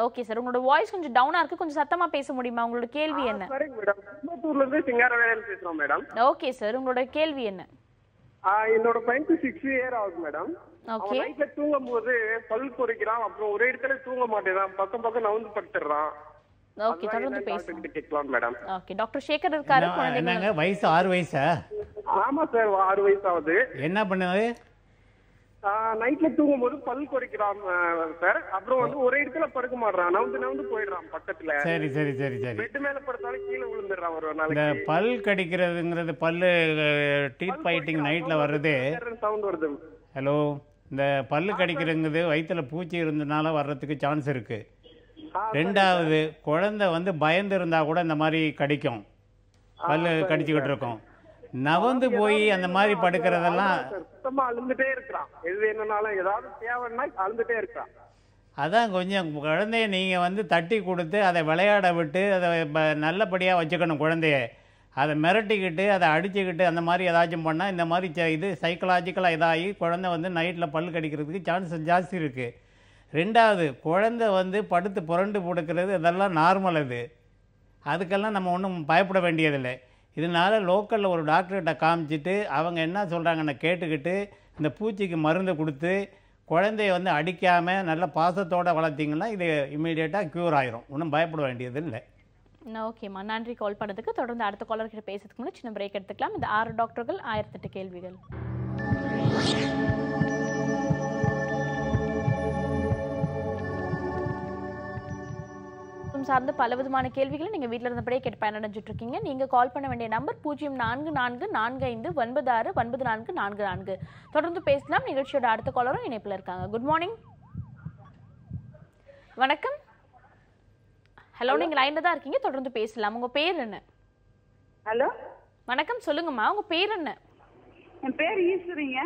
ஓகே சார், உங்களோட வாய்ஸ் கொஞ்சம் டவுனா இருக்கு, கொஞ்சம் சத்தமா பேச முடியுமா? உங்களோட கேள்வி என்ன? சரிங்க மேடம், திருப்பத்தூர்ல இருந்து சிங்காரவேலன் பேசுறோம் மேடம். ஓகே சார், உங்களோட கேள்வி என்ன? என்னோட பையனுக்கு 6 இயர் ஆகுது மேடம். ஓகே, நைட்ல தூங்கும் போது பல் பொறிக்கிறான், அப்புறம் ஒரே இடத்துல தூங்க மாட்டேறான், பக்கம் பக்கம் நவுந்து படுத்துறான். ஓகே, தொடர்ந்து பேசுங்க. கேட்கலாம் மேடம். ஓகே, டாக்டர் சேகர் இருக்காரு. என்னங்க வயசு? 6 வயசா? ஆமா சார், 6 வயசு ஆகுது. என்ன பண்ணுது? நைட்ல தூங்கும் போது பல் கொறிக்கிறான் சார், அப்புறம் வந்து ஒரே இடத்துல படுக்க மாட்டான், நவுந்து போயிடுறான் பக்கத்துல. சரி சரி சரி சரி. பெட் மேல படுத்தாலும் கீழே விழுந்துடுறான் ஒரு நாளைக்கு. இந்த பல் கடிக்கிறதுங்கிறது, பல்லு டீத் பைட்டிங் நைட்ல வர்றது சவுண்ட் வருது. ஹலோ, இந்த பல்லு கடிக்கிறதுங்கிறது வயிற்றுல பூச்சி இருந்தனால வர்றதுக்கு சான்ஸ் இருக்கு. ரெண்டாவது, குழந்தை வந்து பயந்து இருந்தா கூட இந்த மாதிரி கடிக்கும், பல்லு கடிச்சுக்கிட்டு இருக்கும். நவந்து போய் அந்த மாதிரி படுக்கிறதெல்லாம் சுத்தமா அழுந்துட்டே இருக்கிறான். எது வேணும்னாலும் ஏதாவது தேவைன்னா அழுந்துட்டே இருக்கிறான். அதான் கொஞ்சம் குழந்தைய நீங்கள் வந்து தட்டி கொடுத்து அதை விளையாட விட்டு அதை நல்லபடியாக வச்சுக்கணும். குழந்தைய அதை மிரட்டிக்கிட்டு அதை அடிச்சுக்கிட்டு அந்த மாதிரி ஏதாச்சும் பண்ணால் இந்த மாதிரி இது சைக்கலாஜிக்கலாக இதாகி குழந்தை வந்து நைட்டில் பல் கடிக்கிறதுக்கு சான்ஸ் ஜாஸ்தி இருக்குது. ரெண்டாவது, குழந்தை வந்து படுத்து புரண்டு படுக்கிறது இதெல்லாம் நார்மல். அதுக்கெல்லாம் நம்ம ஒன்றும் பயப்பட வேண்டியதில்லை. இதனால் லோக்கலில் ஒரு டாக்டர்கிட்ட காமிச்சிட்டு அவங்க என்ன சொல்கிறாங்கன்னு கேட்டுக்கிட்டு இந்த பூச்சிக்கு மருந்து கொடுத்து குழந்தைய வந்து அடிக்காமல் நல்ல பாசத்தோடு வளர்த்திங்கன்னா இது இம்மீடியட்டாக க்யூர் ஆயிரும். ஒன்றும் பயப்பட வேண்டியது இல்லை. ஓகேம்மா, நன்றி கால் பண்ணதுக்கு. தொடர்ந்து அடுத்த காலர்கிட்ட பேசுறதுக்கு முன்னாடி சின்ன பிரேக் எடுத்துக்கலாம். இந்த 6 டாக்டர்கள் 1008 கேள்விகள். சார்ந்த பல விதமான கேள்விகளை நீங்க வீட்டில் இருந்தபடியே கேட்டு பயனடைஞ்சிட்டு இருக்கீங்க. நீங்க கால் பண்ண வேண்டிய நம்பர் 0444459444. தொடர்ந்து பேசலாம். நிகழ்ச்சியோட அடுத்த காலரும் இணைப்புல இருக்காங்க. Good morning. வணக்கம். ஹலோ, நீங்க லைன்ல தான் இருக்கீங்க, தொடர்ந்து பேசலாம். உங்க பேர் என்ன? ஹலோ, வணக்கம், சொல்லுங்கம்மா. உங்க பேர் என்ன? என் பேர் ஈஸ்வரிங்க.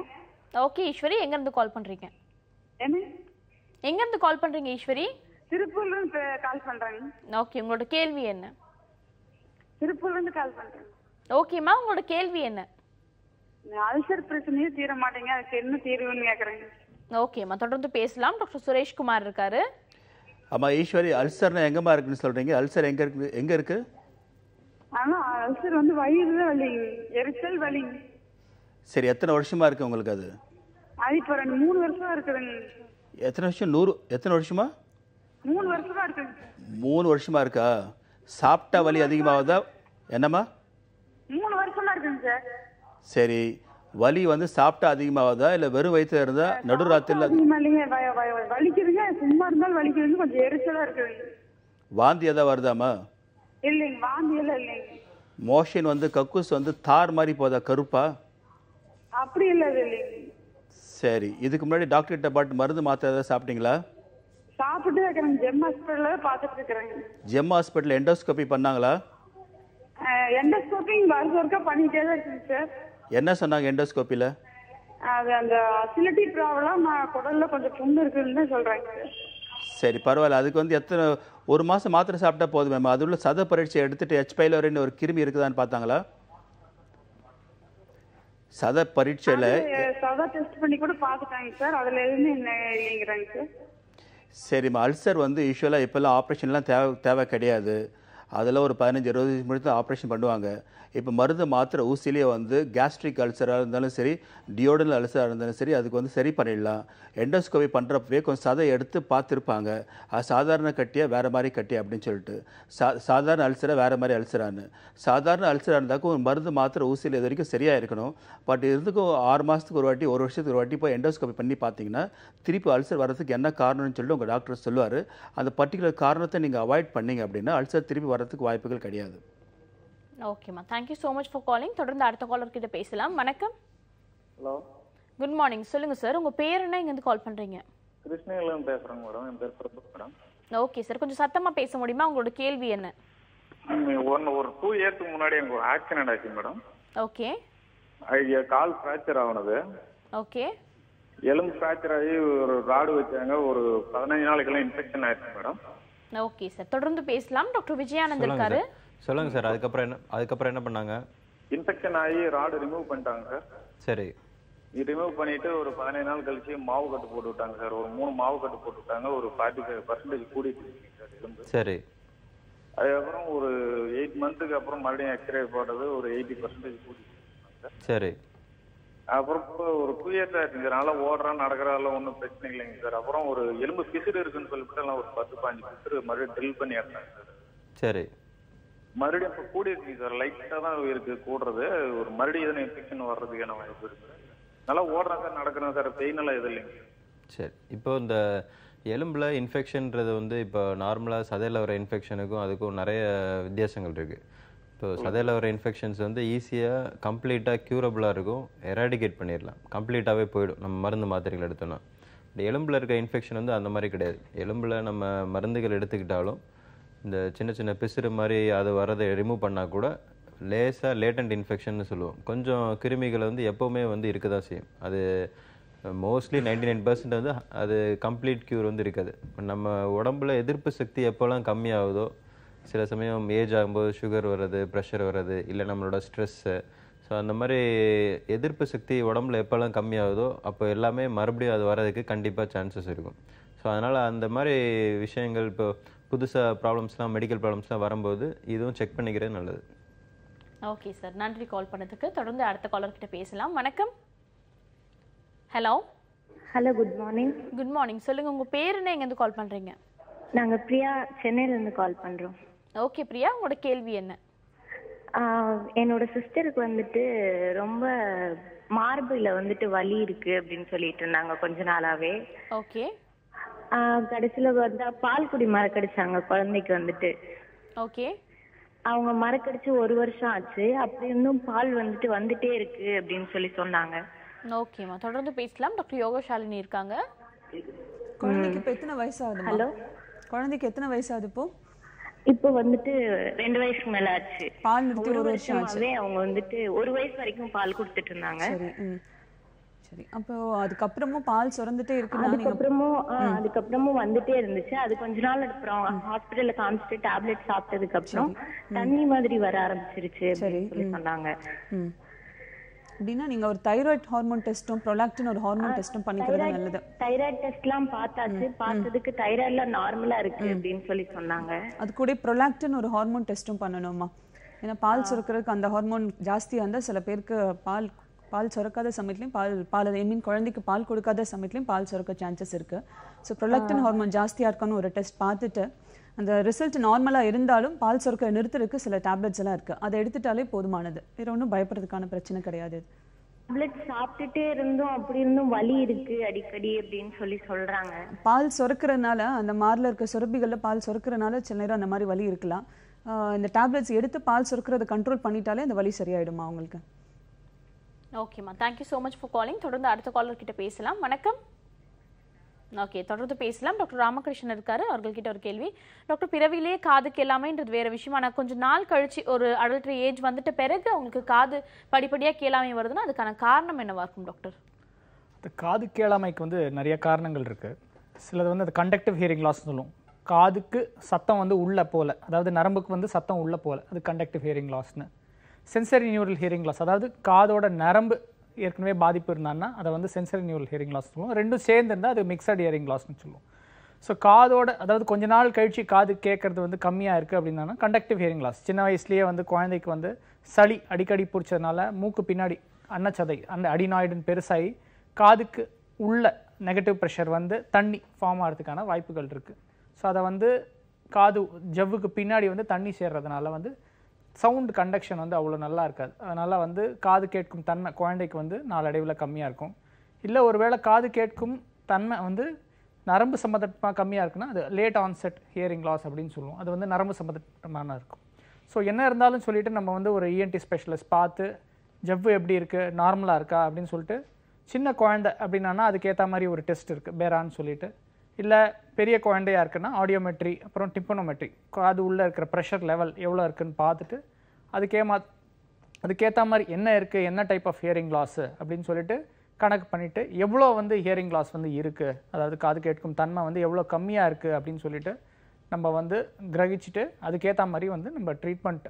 ஓகே ஈஸ்வரி, எங்க இருந்து கால் பண்றீங்க? என்ன? எங்க இருந்து கால் பண்றீங்க ஈஸ்வரி? திருப்பூர்ல இருந்து கால் பண்றாங்க. ஓகே, உங்களோட கேள்வி என்ன? திருப்பூர்ல இருந்து கால் பண்றேன். ஓகேம்மா, உங்களோட கேள்வி என்ன? அல்சர் பிரச்சனையே தீர மாட்டேங்க, அதுக்கு என்ன தீர்வுன்னு கேக்குறேங்க. ஓகேம்மா, தொடர்ந்து பேசலாம். டாக்டர் சுரேஷ்குமார் இருக்காரு. ஆமா ஈஸ்வரி, அல்சர்னா எங்கம்மா இருக்குன்னு சொல்றீங்க? அல்சர் எங்க இருக்கு? ஆனா அல்சர் வந்து வயிறுல வலி, எரிச்சல் வலி. சரி, எத்தனை வருஷமா இருக்கு உங்களுக்கு அது? அது இப்ப 3 வருஷமா இருக்குதுங்க. எத்தனை வருஷம்? எத்தனை வருஷமா? 3 வருஷமா இருக்குங்க. 3 வருஷமா இருக்கா? சாப்பிட்டா வலி அதிகமாகுதா? என்னம்மா? 3 வருஷமா இருக்குங்க சார். சரி, வலி வந்து சாப்பிட்டா அதிகமாகுதா இல்லை வெறும் வயிற்றுல இருந்தா நடுராத்திரில வலிக்குதுங்க, சும்மா இருந்தாலும் வலிக்குதுங்க, கொஞ்சம் எரிச்சலா இருக்குதுங்க. வாந்தி ஏதாவது வருதாம்மா? இல்லைங்க, வாந்தி எல்லாம் இல்லைங்க. மோஷன் வந்து கக்கூஸ் வந்து தார் மாதிரி போதா, கருப்பா? அப்படி இல்லை இல்லைங்க. சரி, இதுக்கு முன்னாடி டாக்டர்கிட்ட பாட்டு மருந்து மாத்திரை ஏதாவது சாப்பிட்டீங்களா? சாப்பிட்டு இருக்கிறேங்க, ஜெம் ஹாஸ்பிட்டல்ல பார்த்துட்டு இருக்கிறேங்க. ஜெம் ஹாஸ்பிட்டல் எண்டோஸ்கோபி பண்ணாங்களா? எண்டோஸ்கோபி வருஷம் பண்ணிட்டே தான் இருக்குங்க சார். என்ன சொன்னாங்க எண்டோஸ்கோப்பியில்? அது அந்த அசிலிட்டி ப்ராப்ளம், குடல்ல கொஞ்சம் புண்ணு இருக்குன்னு சொல்றாங்க சார். சரி, பரவாயில்ல. அதுக்கு வந்து எத்தனை 1 மாதம் மாத்திரை சாப்பிட்டா போதுமேம்மா. அது உள்ள சத பரீட்சை எடுத்துட்டு H. pylori ஒரு கிருமி இருக்குதான்னு பார்த்தாங்களா? சத பரீட்சையில் சத டெஸ்ட் பண்ணி கூட பார்த்துட்டாங்க சார், அதில் எதுவுமே இல்லைங்கிறாங்க சார். சரிம்மா, அல்சர் வந்து யூஸ்வலாக இப்போல்லாம் ஆப்ரேஷன்லாம் தேவை கிடையாது. அதெல்லாம் ஒரு 15-20 நிமிஷம் ஆப்ரேஷன் பண்ணுவாங்க. இப்போ மருந்து மாத்திரை ஊசிலேயே வந்து கேஸ்ட்ரிக் அல்சராக இருந்தாலும் சரி, டியோடல் அல்சராக இருந்தாலும் சரி, அதுக்கு வந்து சரி பண்ணிடலாம். எண்டோஸ்கோபி பண்ணுறப்பவே கொஞ்சம் சதை எடுத்து பார்த்துருப்பாங்க, அது சாதாரண கட்டியா வேறு மாதிரி கட்டியா அப்படின்னு சொல்லிட்டு. சாதாரண அல்சராக வேறு மாதிரி அல்சரானு. சாதாரண அல்சராக இருந்தாக்கும் ஒரு மருந்து மாத்திரை ஊசியில் இது வரைக்கும் சரியாக இருக்கணும். பட் இதுக்கும் 6 மாதத்துக்கு ஒரு வாட்டி, 1 வருஷத்துக்கு ஒரு வாட்டி போய் எண்டோஸ்கோபி பண்ணி பார்த்தீங்கன்னா திருப்பி அல்சர் வர்றதுக்கு என்ன காரணம்னு சொல்லிட்டு உங்கள் டாக்டர் சொல்லுவார். அந்த பர்டிகுலர் காரணத்தை நீங்கள் அவாய்ட் பண்ணீங்க அப்படின்னா அல்சர் திருப்பி வர்றதுக்கு வாய்ப்புகள் கிடையாது. ஓகேம்மா, thank you so much for calling. தொடர்ந்து அடுத்த காலர் கிட்ட பேசலாம். வணக்கம். Hello, good morning. சொல்லுங்க சார், உங்க பேர் என்ன, இங்க இருந்து கால் பண்றீங்க? கிருஷ்ணகிரியிலிருந்து பேசுறேங்க மேடம். என் பேர் பிரபு மேடம். ஓகே சார், கொஞ்சம் சத்தமா பேச முடியுமா? உங்களோட கேள்வி என்ன? ஒரு 2 இயர்ஸ்க்கு முன்னாடி எனக்கு ஒரு ஆக்சிடென்ட் ஆச்சு மேடம். ஓகே. கால் ஃப்ராக்சர் ஆனது. ஓகே. எலும்பு ஃப்ராக்சர் ஆகி ஒரு ராடு வச்சாங்க. ஒரு 15 நாளைக்கெல்லாம் இன்ஃபெக்ஷன் ஆயிடுச்சு மேடம். ஓகே சார், தொடர்ந்து பேசலாம். டாக்டர் விஜயானந்த் இருக்காரு. சொல்லுங்க சார். அதுக்கப்புறம் என்ன பண்ணாங்க? இன்ஃபெக்ஷன் ஆகி ராடு ரிமூவ் பண்ணிட்டாங்க சார். சரி. ரிமூவ் பண்ணிட்டு ஒரு 15 நாள் கழிச்சு மாவு கட்டு போட்டு விட்டாங்க சார். ஒரு 3 மாவு கட்டு போட்டு விட்டாங்க. ஒரு 45% கூடிட்டு சார். சரி. அதுக்கப்புறம் ஒரு 8 மந்த்துக்கு அப்புறம் மறுபடியும் எக்ஸ்ரே போட்டது ஒரு 80% கூடிட்டு. சரி. அப்புறம் ஒரு 2 இயர்ஸ் ஆயிடுச்சு சார். நல்லா ஓடுறான் நடக்கிறதெல்லாம் ஒன்றும் பிரச்சனை இல்லைங்க சார். அப்புறம் ஒரு எலும்பு பிசுறு இருக்குன்னு சொல்லிட்டு எல்லாம் ஒரு 10-15 பிசுறு மறுபடியும் ட்ரில் பண்ணி எடுத்தாங்க சார். சரி. மறுபடியும் இப்போ கூடி இருக்குங்க சார். லைட்டாக தான் இருக்கு கூடுறது. ஒரு மறுபடியும் எதுவும் இன்ஃபெக்ஷன் வர்றதுக்கான வாய்ப்பு இருக்கு. நல்லா ஓடுறேன் சார், நடக்கிறேன் சார். பெயின் எல்லாம் எதுவும் இல்லைங்க. சரி. இப்போ இந்த எலும்பில் இன்ஃபெக்ஷன்றது வந்து இப்போ நார்மலாக சதையில் வர இன்ஃபெக்ஷனுக்கும் அதுக்கும் நிறைய வித்தியாசங்கள் இருக்குது. இப்போ சதையில் வர இன்ஃபெக்ஷன்ஸ் வந்து ஈஸியாக கம்ப்ளீட்டாக க்யூரபுளாக இருக்கும், எராடிகேட் பண்ணிடலாம், கம்ப்ளீட்டாகவே போயிடும் நம்ம மருந்து மாத்திரைகள் எடுத்தோன்னா. இந்த எலும்பில் இருக்க இன்ஃபெக்ஷன் வந்து அந்த மாதிரி கிடையாது. எலும்பில் நம்ம மருந்துகள் எடுத்துக்கிட்டாலும் இந்த சின்ன சின்ன பிசுறு மாதிரி அது வரதை ரிமூவ் பண்ணால் கூட லேசாக லேட்டன்ட் இன்ஃபெக்ஷன் சொல்லுவோம். கொஞ்சம் கிருமிகளை வந்து எப்போவுமே வந்து இருக்க தான் செய்யும். அது மோஸ்ட்லி 99% வந்து அது கம்ப்ளீட் க்யூர் வந்து இருக்காது. நம்ம உடம்புல எதிர்ப்பு சக்தி எப்போல்லாம் கம்மியாகுதோ, சில சமயம் ஏஜ் ஆகும்போது சுகர் வர்றது, ப்ரெஷர் வர்றது, இல்லை நம்மளோட ஸ்ட்ரெஸ்ஸு, ஸோ அந்த மாதிரி எதிர்ப்பு சக்தி உடம்புல எப்போல்லாம் கம்மியாகுதோ அப்போ எல்லாமே மறுபடியும் அது வர்றதுக்கு கண்டிப்பாக சான்சஸ் இருக்கும். ஸோ அதனால் அந்த மாதிரி விஷயங்கள் இப்போ புதுசாக ப்ராப்ளம்ஸ்லாம், மெடிக்கல் ப்ராப்ளம்ஸ்லாம் வரும்போது இதுவும் செக் பண்ணிக்கிறது நல்லது. ஓகே சார், நன்றி கால் பண்ணதுக்கு. தொடர்ந்து அடுத்த காலர் கிட்ட பேசலாம். வணக்கம். Hello. Hello, good morning. Good morning. சொல்லுங்க, உங்க பேர் என்ன, எங்க இருந்து கால் பண்றீங்க? நாங்க பிரியா, சென்னையில இருந்து கால் பண்றோம். ஓகே பிரியா, உங்களோட கேள்வி என்ன? என்னோட சிஸ்டருக்கு வந்துட்டு ரொம்ப மார்பில் வந்துட்டு வலி இருக்கு அப்படின்னு சொல்லிட்டு இருந்தாங்க கொஞ்ச நாளாவே. ஓகே. கடைசியில வந்தா பால் குடி மறக்கடிச்சாங்க குழந்தைக்கு வந்துட்டு. ஓகே. அவங்க மறக்கடிச்சு 1 வருஷம் ஆச்சு. அப்படி இருந்தும் பால் வந்துட்டே இருக்கு அப்படின்னு சொல்லி சொன்னாங்க. ஓகேமா, தொடர்ந்து பேசலாம். டாக்டர் யோகசாலினி இருக்காங்க. குழந்தைக்கு இப்போ எத்தனை வயசாகுது? ஹலோ, குழந்தைக்கு எத்தனை வயசாகுது இப்போ? இப்போ 2 வயசுக்கு மேல ஆச்சு. பால் நிறுத்தி 1 வருஷம் ஆச்சு. அவங்க 1 வயசு வரைக்கும் பால் கொடுத்துட்டு இருந்தாங்க. சரி, அப்போ அதுக்கப்புறமும் பால் சுரந்துட்டே இருக்குன்னா அதுக்கப்புறமும் வந்துட்டே இருந்துச்சு. அது கொஞ்ச நாள் அப்புறம் ஹாஸ்பிடல்ல காமிச்சிட்டு டேப்லெட் சாப்பிட்டதுக்கு அப்புறம் தண்ணி மாதிரி வர ஆரம்பிச்சிருச்சு சொல்லி சொன்னாங்க. அப்படின்னா நீங்க ஒரு தைராய்டு ஹார்மோன் டெஸ்டும் ப்ரோலாக்டின் ஒரு ஹார்மோன் டெஸ்டும் பண்ணிக்கிறது நல்லது. தைராய்டு டெஸ்ட்லாம் பார்த்தாச்சு. பார்த்ததுக்கு தைராய்டுல நார்மலா இருக்கு அப்படின்னு சொல்லி சொன்னாங்க. அது கூட ப்ரோலாக்டின் ஒரு ஹார்மோன் டெஸ்டும் பண்ணணுமா? ஏன்னா பால் சுரக்கிறதுக்கு அந்த ஹார்மோன் ஜாஸ்தியாக இருந்தால் சில பேருக்கு பால் சுரக்காத சமயத்துலையும் பால் ஐ மீன் குழந்தைக்கு பால் கொடுக்காத சமயத்துலையும் பால் சுரக்க சான்சஸ் இருக்கு. ஸோ ப்ரோலாக்டின் ஹார்மோன் ஜாஸ்தியாக இருக்கான்னு ஒரு டெஸ்ட் பார்த்துட்டு அந்த ரிசல்ட் நார்மலாக இருந்தாலும் பால் சுரக்க நிறுத்துறதுக்கு சில டேப்லெட்ஸ் எல்லாம் இருக்கு. அதை எடுத்துட்டாலே போதுமானது. வேற ஒன்றும் பயப்படுறதுக்கான பிரச்சனை கிடையாது. டேப்லெட் சாப்பிட்டுட்டே இருந்தும் அப்படி இருந்தும் வலி இருக்கு அடிக்கடி அப்படின்னு சொல்லி சொல்றாங்க. பால் சுரக்கிறதுனால அந்த மார்ல இருக்க சுரப்பிகளில் பால் சுரக்கிறதுனால சில நேரம் அந்த மாதிரி வலி இருக்கலாம். இந்த டேப்லெட்ஸ் எடுத்து பால் சுரக்கிறத கண்ட்ரோல் பண்ணிட்டாலே அந்த வலி சரியாயிடுமா அவங்களுக்கு. ஓகேம்மா, thank you so much for calling. தொடர்ந்து அடுத்த காலர் கிட்ட பேசலாம். வணக்கம். ஓகே, தொடர்ந்து பேசலாம். டாக்டர் ராமகிருஷ்ணன் இருக்காரு, அவர்கள்கிட்ட ஒரு கேள்வி. டாக்டர், பிறவிலேயே காதுக்கு எல்லாமேன்றது வேற விஷயம். ஆனால் கொஞ்சம் நாள் கழிச்சு ஒரு அடல்ட்ரி ஏஜ் வந்துட்ட பிறகு அவங்களுக்கு காது படிப்படியாக கேளாமை வருதுன்னா அதுக்கான காரணம் என்னவா இருக்கும் டாக்டர்? அது காது கேளாமைக்கு நிறைய காரணங்கள் இருக்கு. சிலது அது கண்டக்டிவ் ஹியரிங் லாஸ் சொல்லுவோம். காதுக்கு சத்தம் உள்ள போல, அதாவது நரம்புக்கு சத்தம் உள்ள போல, அது கண்டக்டிவ் ஹியரிங் லாஸ்னு. சென்சரி நியூரல் ஹியரிங் லாஸ், அதாவது காதோட நரம்பு ஏற்கனவே பாதிப்பு இருந்தான்னா அதை சென்சரி நியூரல் ஹியரிங் லாஸ் சொல்லுவோம். ரெண்டும் சேர்ந்து இருந்தால் அது மிக்சட் ஹியரிங் லாஸ்னு சொல்லுவோம். ஸோ காதோட, அதாவது கொஞ்ச நாள் கழிச்சு காது கேட்கறது கம்மியாக இருக்குது அப்படின்னா கண்டக்டிவ் ஹியரிங் லாஸ். சின்ன வயசுலேயே குழந்தைக்கு சளி அடிக்கடி பிடிச்சதுனால மூக்கு பின்னாடி அன்னச்சதை அந்த அடினாய்டுன்னு பெருசாகி காதுக்கு உள்ள நெகட்டிவ் ப்ரெஷர் தண்ணி ஃபார்ம் ஆகிறதுக்கான வாய்ப்புகள் இருக்குது. ஸோ அதை காது ஜவ்வுக்கு பின்னாடி தண்ணி சேர்றதுனால சவுண்ட் கண்டக்ஷன் அவ்வளோ நல்லா இருக்காது. அதனால் காது கேட்கும் தன்மை குழந்தைக்கு நாளடைவில் கம்மியாக இருக்கும். இல்லை ஒருவேளை காது கேட்கும் தன்மை நரம்பு சம்மந்தமாக கம்மியாக இருக்குன்னா அது லேட் ஆன்செட் ஹியரிங் லாஸ் அப்படின்னு சொல்லுவோம். அது நரம்பு சம்மந்தமான இருக்கும். ஸோ என்ன இருந்தாலும் சொல்லிட்டு நம்ம ஒரு இஎன்டி ஸ்பெஷலிஸ்ட் பார்த்து ஜவ்வு எப்படி இருக்குது, நார்மலாக இருக்கா அப்படின்னு சொல்லிட்டு, சின்ன குழந்தை அப்படின்னா அதுக்கேற்ற மாதிரி ஒரு டெஸ்ட் இருக்குது பேரான்னு சொல்லிட்டு, இல்லை பெரிய குழந்தையாக இருக்குன்னா ஆடியோமெட்ரி அப்புறம் டிம்பனோமெட்ரி, அது உள்ளே இருக்கிற ப்ரெஷர் லெவல் எவ்வளோ இருக்குதுன்னு பார்த்துட்டு அதுக்கேற்ற மாதிரி என்ன இருக்குது, என்ன டைப் ஆஃப் ஹியரிங் லாஸு அப்படின்னு சொல்லிட்டு கணக்கு பண்ணிவிட்டு எவ்வளோ ஹியரிங் லாஸ் இருக்குது, அதாவது காது கேட்கும் தன்மை எவ்வளோ கம்மியாக இருக்குது அப்படின்னு சொல்லிட்டு நம்ம கிரகிச்சிட்டு அதுக்கேற்ற மாதிரி நம்ம ட்ரீட்மெண்ட்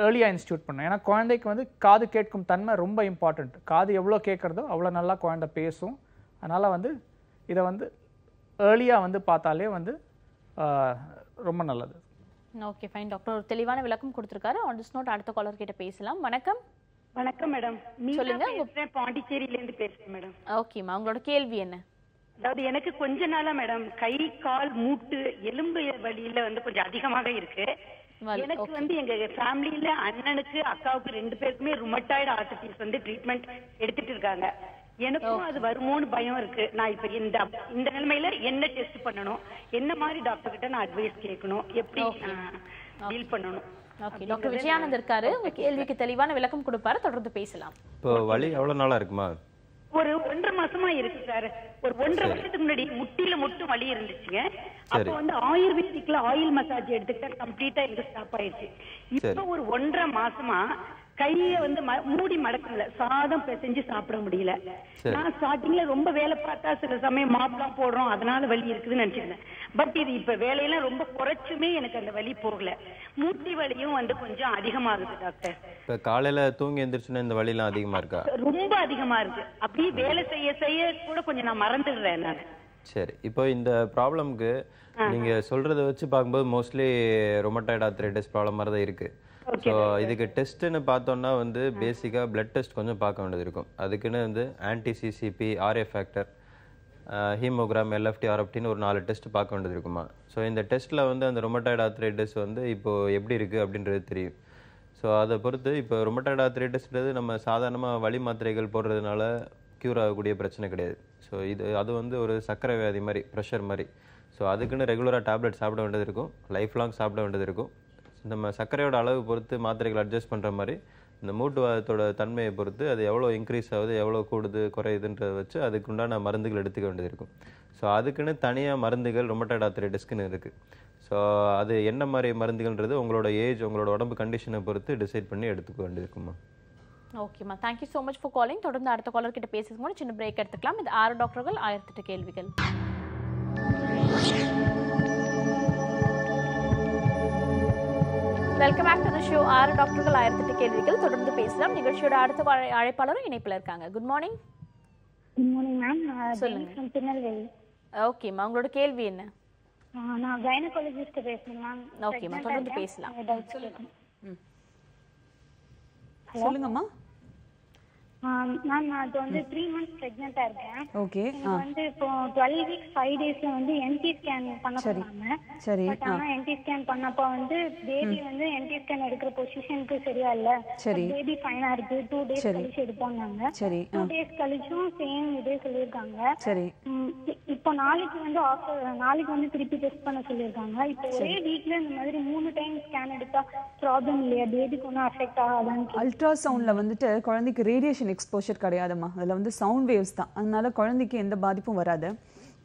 ஏர்லியாக இன்ஸ்டியூட் பண்ணோம். ஏன்னா குழந்தைக்கு காது கேட்கும் தன்மை ரொம்ப இம்பார்ட்டண்ட். காது எவ்வளோ கேட்குறதோ அவ்வளோ நல்லா குழந்தை பேசும். அதனால் இதை ஏர்லியாக பார்த்தாலே ரொம்ப நல்லது. ஓகே ஃபைன் டாக்டர், ஒரு தெளிவான விளக்கம் கொடுத்துருக்காரு. ஆன் திஸ் நோட் அடுத்த காலர் கிட்ட பேசலாம். வணக்கம். வணக்கம் மேடம், சொல்லுங்க. பாண்டிச்சேரியில இருந்து பேசுறேன் மேடம். ஓகேம்மா, உங்களோட கேள்வி என்ன? அதாவது எனக்கு கொஞ்ச நாளா மேடம் கை கால் மூட்டு எலும்பு வலியில கொஞ்சம் அதிகமாக இருக்கு. எனக்கு எங்க ஃபேமிலியில அண்ணனுக்கு அக்காவுக்கு 2 பேருக்குமே ருமட்டாய்டு ஆர்த்ரைட்டிஸ் ட்ரீட்மெண்ட் எடுத்துட்டு இருக்காங்க. எனக்கும் அது வருமோன்னு பயம் இருக்கு. நான் இப்ப இந்த நிலைமையில என்ன டெஸ்ட் பண்ணணும், என்ன மாதிரி டாக்டர் கிட்ட நான் அட்வைஸ் கேட்கணும், எப்படி டீல் பண்ணணும்? ஓகே, டாக்டர் விஜயானந்த் இருக்காரு, உங்க கேள்விக்கு தெளிவான விளக்கம் கொடுப்பாரு. தொடர்ந்து பேசலாம். இப்போ வலி எவ்வளவு நாளா இருக்குமா? ஒரு 1.5 மாசமா இருக்கு சார். ஒரு 1.5 வருஷத்துக்கு முன்னாடி முட்டில மட்டும் வலி இருந்துச்சுங்க. அப்ப ஆயுர்வேதிக்ல ஆயில் மசாஜ் எடுத்துக்கிட்டா கம்ப்ளீட்டா எங்க ஸ்டாப் ஆயிடுச்சு. இப்ப ஒரு 1.5 மாசமா கைய மூடி மடக்கல, சாதம் பிசைஞ்சு சாப்பிட முடியல. நான் ஸ்டார்டிங்ல ரொம்ப வேலை பார்த்தா சில சமயம் மாப்லாம் போடுறோம், அதனால வலி இருக்குதுன்னு நினைச்சிருந்தேன். பட் இது இப்ப வேலையெல்லாம் ரொம்ப குறைச்சுமே எனக்கு அந்த வலி போகல. மூட்டி வலியும் கொஞ்சம் அதிகமாகுது டாக்டர். இப்ப காலையில தூங்கி எந்திரிச்சுன்னா இந்த வலி எல்லாம் அதிகமா இருக்கா? ரொம்ப அதிகமா இருக்கு. அப்படியே வேலை செய்ய செய்ய கூட கொஞ்சம் நான் மறந்துடுறேன் நான். சரி, இப்போ இந்த ப்ராப்ளம்க்கு நீங்க சொல்றதை வச்சு பார்க்கும்போது மோஸ்ட்லி ரொமட்டாய்டு ஆர்த்ரைட்டிஸ் ப்ராப்ளம் மாதிரி தான் இருக்கு. ஸோ இதுக்கு டெஸ்ட்டுன்னு பார்த்தோம்னா பேசிக்காக பிளட் டெஸ்ட் கொஞ்சம் பார்க்க வேண்டியது இருக்கும். அதுக்குன்னு anti CCP, RA factor, hemogram, LFT, ஆர்எஃப்டின்னு ஒரு 4 டெஸ்ட் பார்க்க வேண்டியது இருக்குமா. ஸோ இந்த டெஸ்ட்டில் வந்து அந்த ரொமட்டாய்டு ஆர்த்ரைட்டிஸ் வந்து இப்போது எப்படி இருக்குது அப்படின்றது தெரியும். ஸோ அதை பொறுத்து இப்போ ரொமட்டாய்டு ஆர்த்ரைட்டிஸ்ன்றது நம்ம சாதாரணமாக வலி மாத்திரைகள் போடுறதுனால க்யூர் ஆகக்கூடிய பிரச்சனை கிடையாது. ஸோ அது வந்து ஒரு சர்க்கரை வியாதி மாதிரி, ப்ரெஷர் மாதிரி. ஸோ அதுக்குன்னு ரெகுலராக டேப்லெட் சாப்பிட வேண்டியது இருக்கும், லைஃப் லாங் சாப்பிட வேண்டியது இருக்கும். நம்ம சர்க்கரையோட அளவு பொறுத்து மாத்திரைகள் அட்ஜஸ்ட் பண்ணுற மாதிரி இந்த மூட்டுவாதத்தோட தன்மையை பொறுத்து அது எவ்வளோ இன்க்ரீஸ் ஆகுது, எவ்வளோ கூடுது குறையுதுன்றதை வச்சு அதுக்குண்டான மருந்துகள் எடுத்துக்க வேண்டியது இருக்கும். ஸோ அதுக்குன்னு தனியாக மருந்துகள் ரொமட்டாய்டு ஆர்த்ரைட்டிஸ்க்குன்னு இருக்குது. ஸோ அது என்ன மாதிரி மருந்துகள்ன்றது உங்களோட ஏஜ், உங்களோட உடம்பு கண்டிஷனை பொறுத்து டிசைட் பண்ணி எடுத்துக்க வேண்டியது இருக்குமா. ஓகேம்மா, thank you so much for calling. தொடர்ந்து அடுத்த காலர் கிட்ட பேசுறதுக்கு முன்னாடி சின்ன பிரேக் எடுத்துக்கலாம். இது 6 டாக்டர்கள் 1008 கேள்விகள். Welcome back to the show. 6 டாக்டர்கள் 1008 கேள்விகள். தொடர்ந்து பேசலாம். நிகழ்ச்சியோட அடுத்த அழைப்பாளரும் இணைப்பில் இருக்காங்க. Good morning. Good morning ma'am. சொல்லுங்க. திருநெல்வேலி. ஓகேம்மா, உங்களோட கேள்வி என்ன? நான் கைனகாலஜிஸ்ட் பேசுறேன் மேம். ஓகேம்மா, தொடர்ந்து பேசலாம். சொல்லுங்கம்மா. மேம் நான் இப்போ வந்து 3 months பிரெக்னெண்டா இருக்கேன். ஓகே. வந்து இப்போ 12 weeks 5 daysல வந்து என்டி ஸ்கேன் பண்ண சொன்னாங்க. சரி. பட் ஆனா என்டி ஸ்கேன் பண்ணப்ப வந்து பேபி வந்து என்டி ஸ்கேன் எடுக்கிற பொசிஷனுக்கு சரியா இல்ல. சரி. பேபி ஃபைனா இருக்கு. 2 days கழிச்சு எடுப்போம்னாங்க. சரி. 2 days கழிச்சும் சேம் இதே சொல்லிருக்காங்க. சரி. இப்போ நாளைக்கு வந்து திருப்பி டெஸ்ட் பண்ண சொல்லிருக்காங்க. இப்போ ஒரே வீக்ல இந்த மாதிரி 3 டைம் ஸ்கேன் எடுத்தா ப்ராப்ளம் இல்லையா? பேபிக்கு ஒன்றும் அஃபெக்ட் ஆகாதான்னு. அல்ட்ராசவுண்ட்ல வந்துட்டு குழந்தைக்கு ரேடியேஷன் எக்ஸ்போஷர் கிடையாதுமா. அதில் வந்து சவுண்ட் வேவ்ஸ் தான். அதனால குழந்தைக்கு எந்த பாதிப்பும் வராது.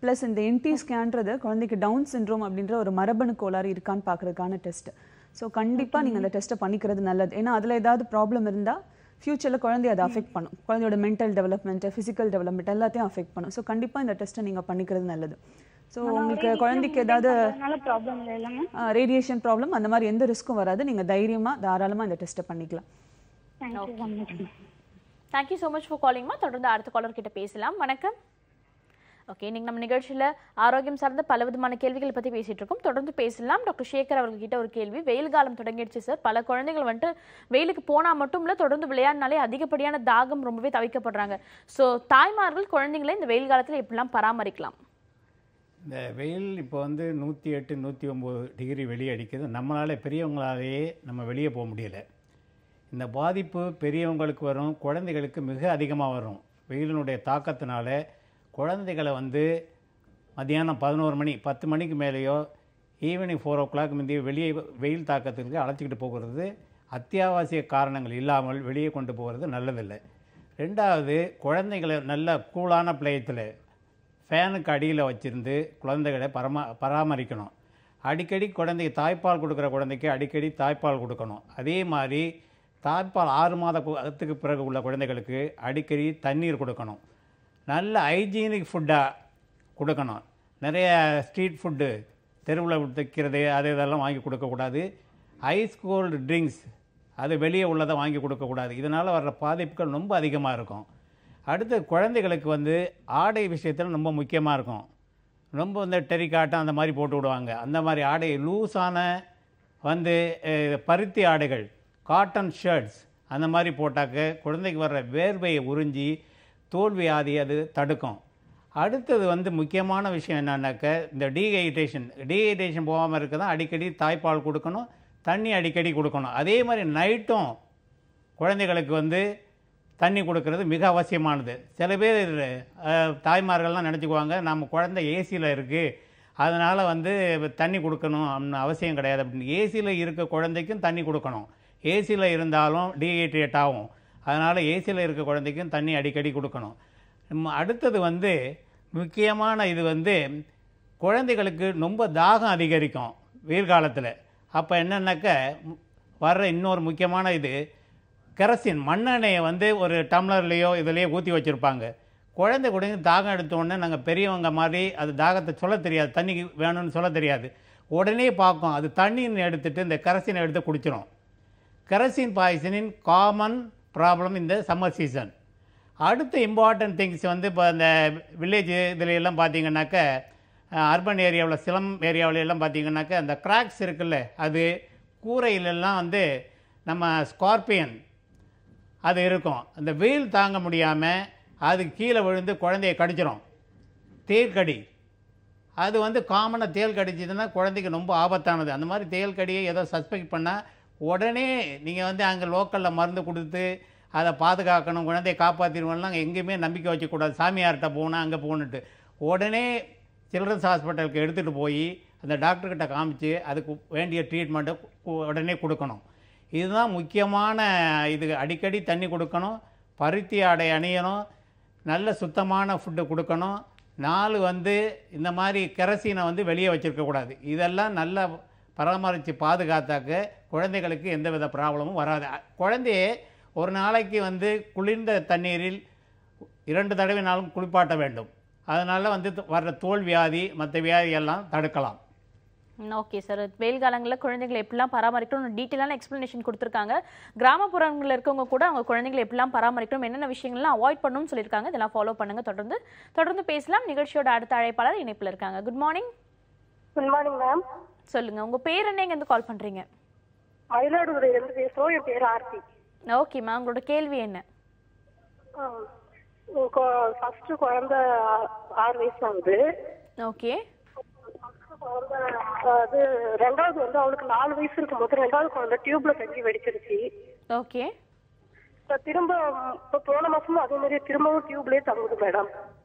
ப்ளஸ் இந்த என்டி ஸ்கேன்றது குழந்தைக்கு டவுன் சிண்ட்ரோம் அப்படின்ற ஒரு மரபணு கோளாறு இருக்கான்னு பார்க்கறதுக்கான டெஸ்ட். ஸோ கண்டிப்பாக நீங்கள் அந்த டெஸ்ட்டை பண்ணிக்கிறது நல்லது. ஏன்னா அதில் ஏதாவது ப்ராப்ளம் இருந்தால் ஃபியூச்சரில் குழந்தைய அதை அஃபெக்ட் பண்ணும். குழந்தையோட மென்டல் டெவலப்மெண்ட், ஃபிசிக்கல் டெவலப்மெண்ட் எல்லாத்தையும் அஃபெக்ட் பண்ணும். ஸோ கண்டிப்பாக இந்த டெஸ்ட்டை நீங்கள் பண்ணிக்கிறது நல்லது. ஸோ உங்களுக்கு குழந்தைக்கு ஏதாவது ரேடியேஷன் ப்ராப்ளம் அந்த மாதிரி எந்த ரிஸ்க்கும் வராது. நீங்கள் தைரியமாக தாராளமாக இந்த டெஸ்ட்டை பண்ணிக்கலாம். தேங்க்யூ ஸோ மச் ஃபார் காலிங்மா. தொடர்ந்து அடுத்த காலர் கிட்ட பேசலாம். வணக்கம். ஓகே, நீங்கள் நம்ம நிகழ்ச்சியில் ஆரோக்கியம் சார்ந்த பல விதமான கேள்விகள் பற்றி பேசிகிட்டு இருக்கோம். தொடர்ந்து பேசலாம். டாக்டர் சேகர் அவர்கிட்ட ஒரு கேள்வி. வெயில் காலம் தொடங்கிடுச்சு சார். பல குழந்தைகள் வந்துட்டு வெயிலுக்கு போனால் மட்டும் இல்லை, தொடர்ந்து விளையாடினாலே அதிகப்படியான தாகம் ரொம்பவே தவிக்கப்படுறாங்க. ஸோ தாய்மார்கள் குழந்தைங்களை இந்த வெயில் காலத்தில் எப்படிலாம் பராமரிக்கலாம்? இந்த வெயில் இப்போ வந்து 108, 109 டிகிரி வெளியே அடிக்குது. நம்மளால் பெரியவங்களாலேயே நம்ம வெளியே போக முடியலை. இந்த பாதிப்பு பெரியவங்களுக்கு வரும், குழந்தைகளுக்கு மிக அதிகமாக வரும். வெயிலினுடைய தாக்கத்தினால குழந்தைகளை வந்து மத்தியானம் 11 மணி 10 மணிக்கு மேலேயோ ஈவினிங் 4 o'clock முந்தைய வெளியே வெயில் தாக்கத்துக்கு அழைச்சிக்கிட்டு போகிறது அத்தியாவசிய காரணங்கள் இல்லாமல் வெளியே கொண்டு போகிறது நல்லதில்லை. ரெண்டாவது, குழந்தைகளை நல்ல கூலான பிளேயத்தில் ஃபேனுக்கு அடியில் வச்சுருந்து குழந்தைகளை பராமரிக்கணும். அடிக்கடி குழந்தைக்கு தாய்ப்பால் கொடுக்குற குழந்தைக்கு அடிக்கடி தாய்ப்பால் கொடுக்கணும். அதே மாதிரி தாய்ப்பால் 6 மாதத்துக்கு பிறகு உள்ள குழந்தைகளுக்கு அடிக்கடி தண்ணீர் கொடுக்கணும். நல்ல ஹைஜீனிக் ஃபுட்டாக கொடுக்கணும். நிறைய ஸ்ட்ரீட் ஃபுட்டு தெருவில் விற்கிறது இதெல்லாம் வாங்கி கொடுக்கக்கூடாது. ஐஸ் கோல்டு ட்ரிங்க்ஸ் அது வெளியே உள்ளதை வாங்கி கொடுக்கக்கூடாது. இதனால் வர்ற பாதிப்புகள் ரொம்ப அதிகமாக இருக்கும். அடுத்து குழந்தைகளுக்கு வந்து ஆடை விஷயத்தில் ரொம்ப முக்கியமாக இருக்கும். ரொம்ப வந்து டெரிகாட்டம் அந்த மாதிரி போட்டு விடுவாங்க. அந்த மாதிரி ஆடை லூஸான வந்து பருத்தி ஆடைகள், காட்டன் ஷர்ட்ஸ் அந்த மாதிரி போட்டாக்க குழந்தைக்கு வர்ற வேர்வையை உறிஞ்சி தோல் வியாதி அது தடுக்கும். அடுத்தது வந்து முக்கியமான விஷயம் என்னன்னாக்க இந்த டீஹைட்ரேஷன் போகாமல் இருக்க தான் அடிக்கடி தாய்ப்பால் கொடுக்கணும், தண்ணி அடிக்கடி கொடுக்கணும். அதே மாதிரி நைட்டும் குழந்தைகளுக்கு வந்து தண்ணி கொடுக்கறது மிக அவசியமானது. சில பேர் தாய்மார்கள்லாம் நினச்சிக்குவாங்க நம்ம குழந்தை ஏசியில் இருக்குது அதனால் வந்து தண்ணி கொடுக்கணும் அப்படின்னு அவசியம் கிடையாது அப்படின்னு. ஏசியில் இருக்க குழந்தைக்கும் தண்ணி கொடுக்கணும். ஏசியில் இருந்தாலும் டீஹைட்ரேட் ஆகும். அதனால் ஏசியில் இருக்க குழந்தைக்கும் தண்ணி அடிக்கடி கொடுக்கணும். அடுத்தது வந்து முக்கியமான இது வந்து குழந்தைகளுக்கு ரொம்ப தாகம் அதிகரிக்கும் வெயில் காலத்தில். அப்போ என்னன்னாக்க வர்ற இன்னொரு முக்கியமான இது கெரசின் மண்ணெண்ணெயை வந்து ஒரு டம்ளர்லேயோ இதுலேயோ ஊற்றி வச்சுருப்பாங்க. குழந்தை தாகம் எடுத்தோடனே நாங்கள் பெரியவங்க மாதிரி அது தாகத்தை சொல்ல தெரியாது, தண்ணி வேணும்னு சொல்ல தெரியாது. உடனே பார்க்கும் அது தண்ணின்னு எடுத்துகிட்டு இந்த கெரசினை எடுத்து குடிச்சிடும். கெரசின் பாய்சனின் காமன் ப்ராப்ளம் இந்த சம்மர் சீசன். அடுத்த இம்பார்ட்டன்ட் திங்ஸ் வந்து இப்போ இந்த வில்லேஜ் இதில் எல்லாம் பார்த்தீங்கன்னாக்க அர்பன் ஏரியாவில் சிலம் ஏரியாவில் எல்லாம் பார்த்தீங்கன்னாக்க அந்த கிராக்ஸ் இருக்குல்ல, அது கூரையிலெல்லாம் வந்து நம்ம ஸ்கார்பியன் அது இருக்கும். அந்த வெயில் தாங்க முடியாமல் அது கீழே விழுந்து குழந்தைய கடிச்சிடும். தேள்கடி, அது வந்து காமனாக தேள் கடிச்சதுன்னா குழந்தைக்கு ரொம்ப ஆபத்தானது. அந்த மாதிரி தேள் கடியை ஏதோ சஸ்பெக்ட் பண்ணால் உடனே நீங்கள் வந்து அங்கே லோக்கலில் மருந்து கொடுத்து அதை பாதுகாக்கணும், குழந்தையை காப்பாற்றிடுவோம்லாம் எங்கேயுமே நம்பிக்கை வைக்கக்கூடாது. சாமியார்கிட்ட போனால் அங்கே போகணுட்டு உடனே சில்ட்ரன்ஸ் ஹாஸ்பிட்டலுக்கு எடுத்துகிட்டு போய் அந்த டாக்டர்கிட்ட காமிச்சு அதுக்கு வேண்டிய ட்ரீட்மெண்ட்டை உடனே கொடுக்கணும். இதுதான் முக்கியமான இது. அடிக்கடி தண்ணி கொடுக்கணும், பருத்தி ஆடை அணியணும், நல்ல சுத்தமான ஃபுட்டு கொடுக்கணும். 4 வந்து இந்த மாதிரி கெரசீனை வந்து வெளியே வச்சுருக்கக்கூடாது. இதெல்லாம் நல்லா பராமரித்து பாதுகாத்தாக்க குழந்தைகளுக்கு எந்தவித ப்ராப்ளமும் வராது. குழந்தைய ஒரு நாளைக்கு வந்து குளிர்ந்த தண்ணீரில் 2 தடவைனாலும் குளிப்பாட்ட வேண்டும். அதனால் வந்து வர்ற தோல் வியாதி மற்ற வியாதியெல்லாம் தடுக்கலாம். ஓகே சார், வெயில் காலங்களில் குழந்தைகளை எப்படிலாம் பராமரிக்கணும் டீட்டெயிலான எக்ஸ்ப்ளனேஷன் கொடுத்துருக்காங்க. கிராமப்புறங்களில் இருக்கவங்க கூட அவங்க குழந்தைகளை எப்படிலாம் பராமரிக்கணும், என்னென்ன விஷயங்கள்லாம் அவாய்ட் பண்ணணும்னு சொல்லியிருக்காங்க. இதெல்லாம் ஃபாலோ பண்ணுங்க. தொடர்ந்து பேசலாம். நிகழ்ச்சியோட அடுத்த அழைப்பாளர் இணைப்பில் இருக்காங்க. Good morning. Good morning ma'am. சொல்லுங்க, உங்க பேர் என்ன, எங்கேருந்து கால் பண்றீங்க? மயிலாடுதுறையிலிருந்து பேசுறோம். என் பேர் ஆர்த்தி. ஓகே மேம், உங்களோட கேள்வி என்ன? ஃபர்ஸ்ட் குழந்தை 6 வயசு ஆகுது. ஓகே. அது ரெண்டாவது வந்து அவளுக்கு 4 வயசு இருக்கும்போது ரெண்டாவது குழந்தை டியூப்ல தங்கி வெடிச்சிருச்சு. ஓகே. திரும்ப இப்போ போன மாசமும் அதே மாதிரி திரும்பவும் டியூப்லயே தங்குது மேடம்.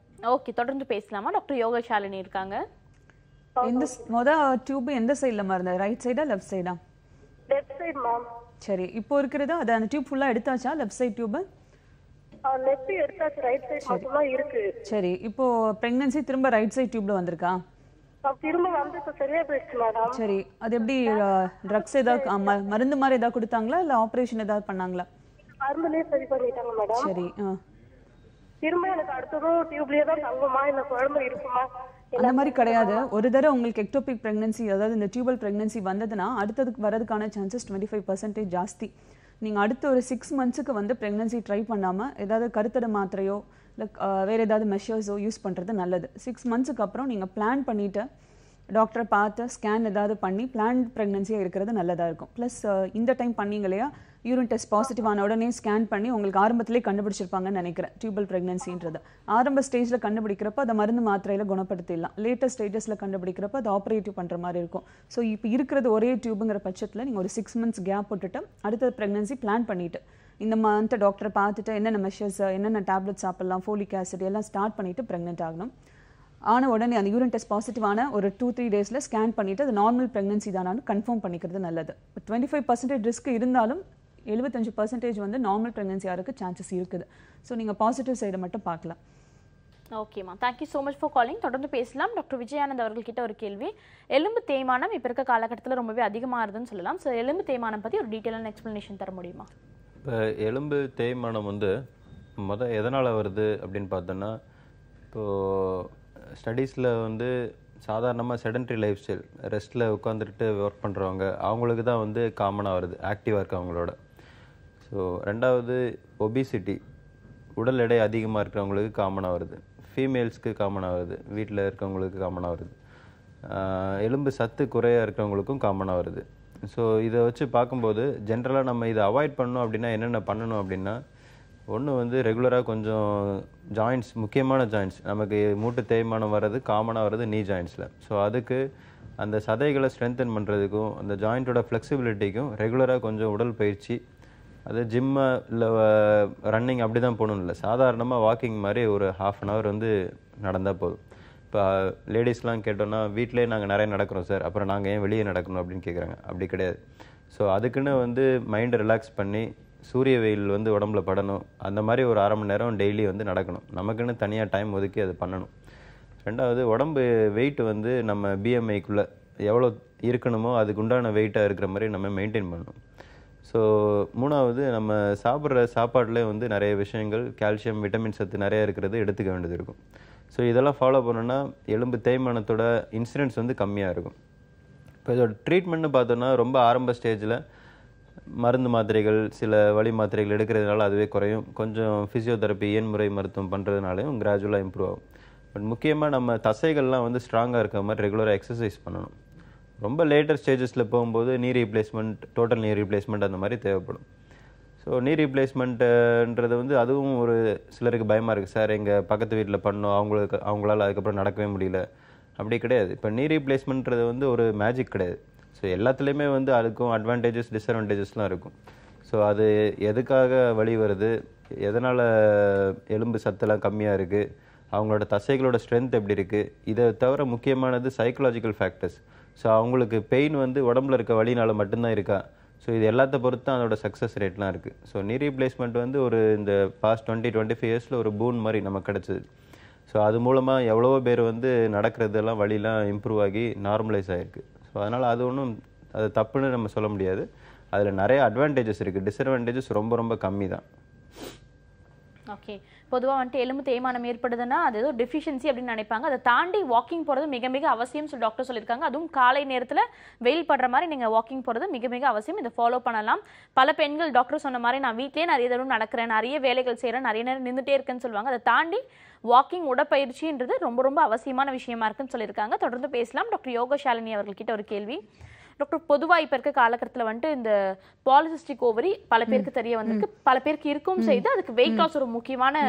ஓகே, தொடர்ந்து பேசலாமா? டாக்டர் யோகசாலினி இருக்காங்க. இந்த டியூப் எந்த சைடுல மருந்து, ரைட் சைடா லெஃப்ட் சைடா? Left side ma'am. சரி, இப்போ இருக்கிறது அது அந்த டியூப் ஃபுல்லா எடுத்தாச்சா? லெஃப்ட் சைடு டியூப் லெஃப்ட் எடுத்தாச்சு, ரைட் சைடு மட்டும் தான் இருக்கு. சரி, இப்போ பிரெக்னன்சி திரும்ப ரைட் சைடு டியூப்ல வந்திருக்கா? திரும்ப வந்து இப்ப சரியா போயிடுச்சு மேடம். சரி, அது எப்படி ட்ரக்ஸ் ஏதாவது மருந்து மாதிரி ஏதாவது கொடுத்தாங்களா இல்ல ஆபரேஷன் ஏதாவது பண்ணாங்களா? மருந்துலயே சரி பண்ணிட்டாங்க மேடம். சரி. திரும்ப எனக்கு அடுத்ததும் டியூப்லயே தான் தங்குமா இல்ல குழந்தை இருக்குமா? அந்த மாதிரி கிடையாது. ஒரு தடவை உங்களுக்கு எக்டோபிக் பிரெக்னன்சி, அதாவது இந்த டியூபல் பிரெக்னன்சி வந்ததுன்னா அடுத்ததுக்கு வரதுக்கான சான்சஸ் 25% ஜாஸ்தி. நீங்கள் அடுத்த ஒரு 6 மந்த்ஸுக்கு வந்து பிரெக்னன்சி ட்ரை பண்ணாமல் ஏதாவது கருத்தடை மாத்திரையோ இல்லை வேறு ஏதாவது மெஷர்ஸோ யூஸ் பண்ணுறது நல்லது. 6 மந்த்ஸுக்கு அப்புறம் நீங்கள் பிளான் பண்ணிவிட்டு டாக்டரை பார்த்து ஸ்கேன் ஏதாவது பண்ணி பிளான் ப்ரெக்னன்சியாக இருக்கிறது நல்லதாக இருக்கும். ப்ளஸ் இந்த டைம் பண்ணீங்க இல்லையா, யூரின் டெஸ்ட் பாசிட்டிவ் ஆன உடனே ஸ்கேன் பண்ணி உங்களுக்கு ஆரம்பத்திலே கண்டுபிடிச்சிருப்பாங்கன்னு நினைக்கிறேன் டியூபல் ப்ரெக்னன்சின்றது. ஆரம்ப ஸ்டேஜில் கண்டுபிடிக்கிறப்ப அதை மருந்து மாத்திரையில் குணப்படுத்திடலாம். லேட்டஸ்ட் ஸ்டேஜஸில் கண்டுபிடிக்கிறப்ப அதை ஆப்ரேட்டிவ் பண்ணுற மாதிரி இருக்கும். ஸோ இப்போ இருக்கிறது ஒரே டியூபுங்கிற பட்சத்தில் நீங்கள் ஒரு 6 மந்த்ஸ் கேப் விட்டுட்டு அடுத்த ப்ரெக்னன்சி பிளான் பண்ணிவிட்டு இந்த மந்த் டாக்டரை பார்த்துட்டு என்னென்ன மெஷர்ஸ், என்னென்ன டேப்லெட் சாப்பிட்லாம், ஃபோலிக் ஆசிட் எல்லாம் ஸ்டார்ட் பண்ணிவிட்டு ப்ரெக்னென்ட் ஆகணும். ஆனால் உடனே அந்த யூரின் டெஸ்ட் பாசிட்டிவான ஒரு 2-3 டேஸில் ஸ்கேன் பண்ணிவிட்டு அது நார்மல் ப்ரெக்னன்சி தானான்னு கன்ஃபார்ம் பண்ணிக்கிறது நல்லது. 25% ரிஸ்க் இருந்தாலும் 75% வந்து நார்மல் ப்ரெக்னன்சி ஆகிறதுக்கு சான்சஸ் இருக்குது. ஸோ நீங்கள் பாசிட்டிவ் சைடை மட்டும் பார்க்கலாம். ஓகேம்மா, thank you so much for calling. தொடர்ந்து பேசலாம். டாக்டர் விஜயானந்த் அவர்கள்கிட்ட ஒரு கேள்வி. எலும்பு தேய்மானம் இப்போ இருக்க காலகட்டத்தில் ரொம்பவே அதிகமாகுதுன்னு சொல்லலாம். ஸோ எலும்பு தேய்மானம் பற்றி ஒரு டீட்டெயிலான எக்ஸ்ப்ளனேஷன் தர முடியுமா? இப்போ எலும்பு தேய்மானம் வந்து எதனால் வருது அப்படின்னு பார்த்தோன்னா, இப்போது ஸ்டடீஸில் வந்து சாதாரணமாக செடன்ட்ரி லைஃப் ஸ்டைல், ரெஸ்ட்டில் உட்காந்துட்டு ஒர்க் பண்ணுறவங்க அவங்களுக்கு தான் வந்து காமனாக வருது, ஆக்டிவாக இருக்கவங்களோட. ஸோ ரெண்டாவது ஒபிசிட்டி, உடல் எடை அதிகமாக இருக்கிறவங்களுக்கு காமனாக வருது, ஃபீமேல்ஸ்க்கு காமனாக வருது, வீட்டில் இருக்கவங்களுக்கு காமனாக வருது, எலும்பு சத்து குறையாக இருக்கிறவங்களுக்கும் காமனாக வருது. ஸோ இதை வச்சு பார்க்கும்போது ஜென்ரலாக நம்ம இதை அவாய்ட் பண்ணணும் அப்படின்னா என்னென்ன பண்ணணும் அப்படின்னா, ஒன்று வந்து ரெகுலராக கொஞ்சம் ஜாயின்ட்ஸ், முக்கியமான ஜாயின்ட்ஸ், நமக்கு மூட்டு தேய்மானம் வர்றது காமனாக வர்றது நீ ஜாயின்ட்ஸில். ஸோ அதுக்கு அந்த சதைகளை ஸ்ட்ரென்தன் பண்ணுறதுக்கும் அந்த ஜாயிண்ட்டோட ஃப்ளெக்சிபிலிட்டிக்கும் ரெகுலராக கொஞ்சம் உடல் பயிற்சி, அது ஜிம்மு இல்லை ரன்னிங் அப்படி தான் போகணும் இல்லை, சாதாரணமாக வாக்கிங் மாதிரி ஒரு 1/2 அன் ஹவர் வந்து நடந்தால் போதும். இப்போ லேடிஸ்லாம் கேட்டோன்னா வீட்டிலே நாங்கள் நிறைய நடக்கிறோம் சார், அப்புறம் நாங்கள் ஏன் வெளியே நடக்கணும் அப்படின்னு கேட்குறாங்க. அப்படி கிடையாது. ஸோ அதுக்குன்னு வந்து மைண்டை ரிலாக்ஸ் பண்ணி சூரிய வெயில் வந்து உடம்புல படணும், அந்த மாதிரி ஒரு 1/2 மணி நேரம் டெய்லி வந்து நடக்கணும். நமக்குன்னு தனியாக டைம் ஒதுக்கி அது பண்ணணும். ரெண்டாவது உடம்பு வெயிட் வந்து நம்ம பிஎம்ஐக்குள்ளே எவ்வளோ இருக்கணுமோ அதுக்கு உண்டான வெயிட்டாக இருக்கிற மாதிரி நம்ம மெயின்டைன் பண்ணணும். ஸோ மூணாவது நம்ம சாப்பிட்ற சாப்பாட்டிலே வந்து நிறைய விஷயங்கள், கால்சியம், விட்டமின் சத்து நிறைய இருக்கிறது எடுத்துக்க வேண்டியது இருக்கும். ஸோ இதெல்லாம் ஃபாலோ பண்ணோன்னா எலும்பு தேய்மானத்தோட இன்சிடென்ட்ஸ் வந்து கம்மியாக இருக்கும். இப்போ இதோட ட்ரீட்மெண்ட்னு பார்த்தோன்னா ரொம்ப ஆரம்ப ஸ்டேஜில் மருந்து மாத்திரைகள், சில வலி மாத்திரைகள் எடுக்கிறதுனால அதுவே குறையும். கொஞ்சம் ஃபிசியோதெரப்பி, இயன்முறை மருத்துவம் பண்ணுறதுனாலையும் கிராஜுவலாக இம்ப்ரூவ் ஆகும். பட் முக்கியமாக நம்ம தசைகள்லாம் வந்து ஸ்ட்ராங்காக இருக்கிற மாதிரி ரெகுலராக எக்ஸசைஸ் பண்ணணும். ரொம்ப லேட்டர் ஸ்டேஜஸில் போகும்போது knee replacement, total knee replacement அந்த மாதிரி தேவைப்படும். ஸோ நீ ரீப்ளேஸ்மெண்ட்டுன்றது வந்து அதுவும் ஒரு சிலருக்கு பயமாக இருக்குது. சார் எங்கள் பக்கத்து வீட்டில் பண்ணோம், அவங்களால அதுக்கப்புறம் நடக்கவே முடியல. அப்படி கிடையாது. இப்போ நீ ரீப்ளேஸ்மெண்ட்றது வந்து ஒரு மேஜிக் கிடையாது. ஸோ எல்லாத்துலேயுமே வந்து அதுக்கும் அட்வான்டேஜஸ் டிஸ்அட்வான்டேஜஸ்லாம் இருக்கும். ஸோ அது எதுக்காக வலி வருது, எதனால் எலும்பு சத்தெல்லாம் கம்மியாக இருக்குது, அவங்களோட தசைகளோட ஸ்ட்ரென்த் எப்படி இருக்குது, இதை தவிர முக்கியமானது சைக்கலாஜிக்கல் ஃபேக்டர்ஸ். ஸோ அவங்களுக்கு பெயின் வந்து உடம்புல இருக்க வலினால மட்டும்தான் இருக்கா. ஸோ இது எல்லாத்த பொறுத்து தான் அதோட சக்ஸஸ் ரேட்லாம் இருக்குது. ஸோ நீ ரீப்ளேஸ்மெண்ட் வந்து ஒரு இந்த பாஸ்ட் 20-25 இயர்ஸில் ஒரு பூன் மாதிரி நமக்கு கிடச்சிது. ஸோ அது மூலமாக எவ்வளவோ பேர் வந்து நடக்கிறதெல்லாம் வழிலாம் இம்ப்ரூவ் ஆகி நார்மலைஸ் ஆகிருக்கு. ஸோ அதனால் அது ஒன்றும் அது தப்புன்னு நம்ம சொல்ல முடியாது. அதில் நிறைய அட்வான்டேஜஸ் இருக்குது, டிஸ்அட்வான்டேஜஸ் ரொம்ப ரொம்ப கம்மி தான். ஓகே, பொதுவாக வந்துட்டு எலும்பு தேய்மானம் ஏற்படுதுன்னா அது ஏதோ டெஃபிஷியன்சி அப்படின்னு நினைப்பாங்க. அதை தாண்டி வாக்கிங் போகிறது மிக மிக அவசியம் சொல்லி டாக்டர் சொல்லியிருக்காங்க. அதுவும் காலை நேரத்தில் வெயில் படுற மாதிரி நீங்கள் வாக்கிங் போகிறது மிக மிக அவசியம். இதை ஃபாலோ பண்ணலாம். பல பெண்கள் டாக்டர் சொன்ன மாதிரி நான் வீட்டிலே நிறைய தடவை நடக்கிறேன், நிறைய வேலைகள் செய்கிறேன், நிறைய நேரம் நின்றுட்டே இருக்கேன்னு சொல்லுவாங்க. அதை தாண்டி வாக்கிங் உடற்பயிற்சின்றது ரொம்ப ரொம்ப அவசியமான விஷயமா இருக்குன்னு சொல்லியிருக்காங்க. தொடர்ந்து பேசலாம். டாக்டர் யோகசாலினி அவர்கள்கிட்ட ஒரு கேள்வி. டாக்டர், பொதுவாக இப்போ இருக்க காலகட்டத்தில் வந்துட்டு இந்த பாலிசிஸ்டிக் ஓவரி பல பேருக்கு தெரிய வந்திருக்கு, பல பேருக்கு இருக்கும் செய்து அதுக்கு வெயிட் லாஸ் ஒரு முக்கியமான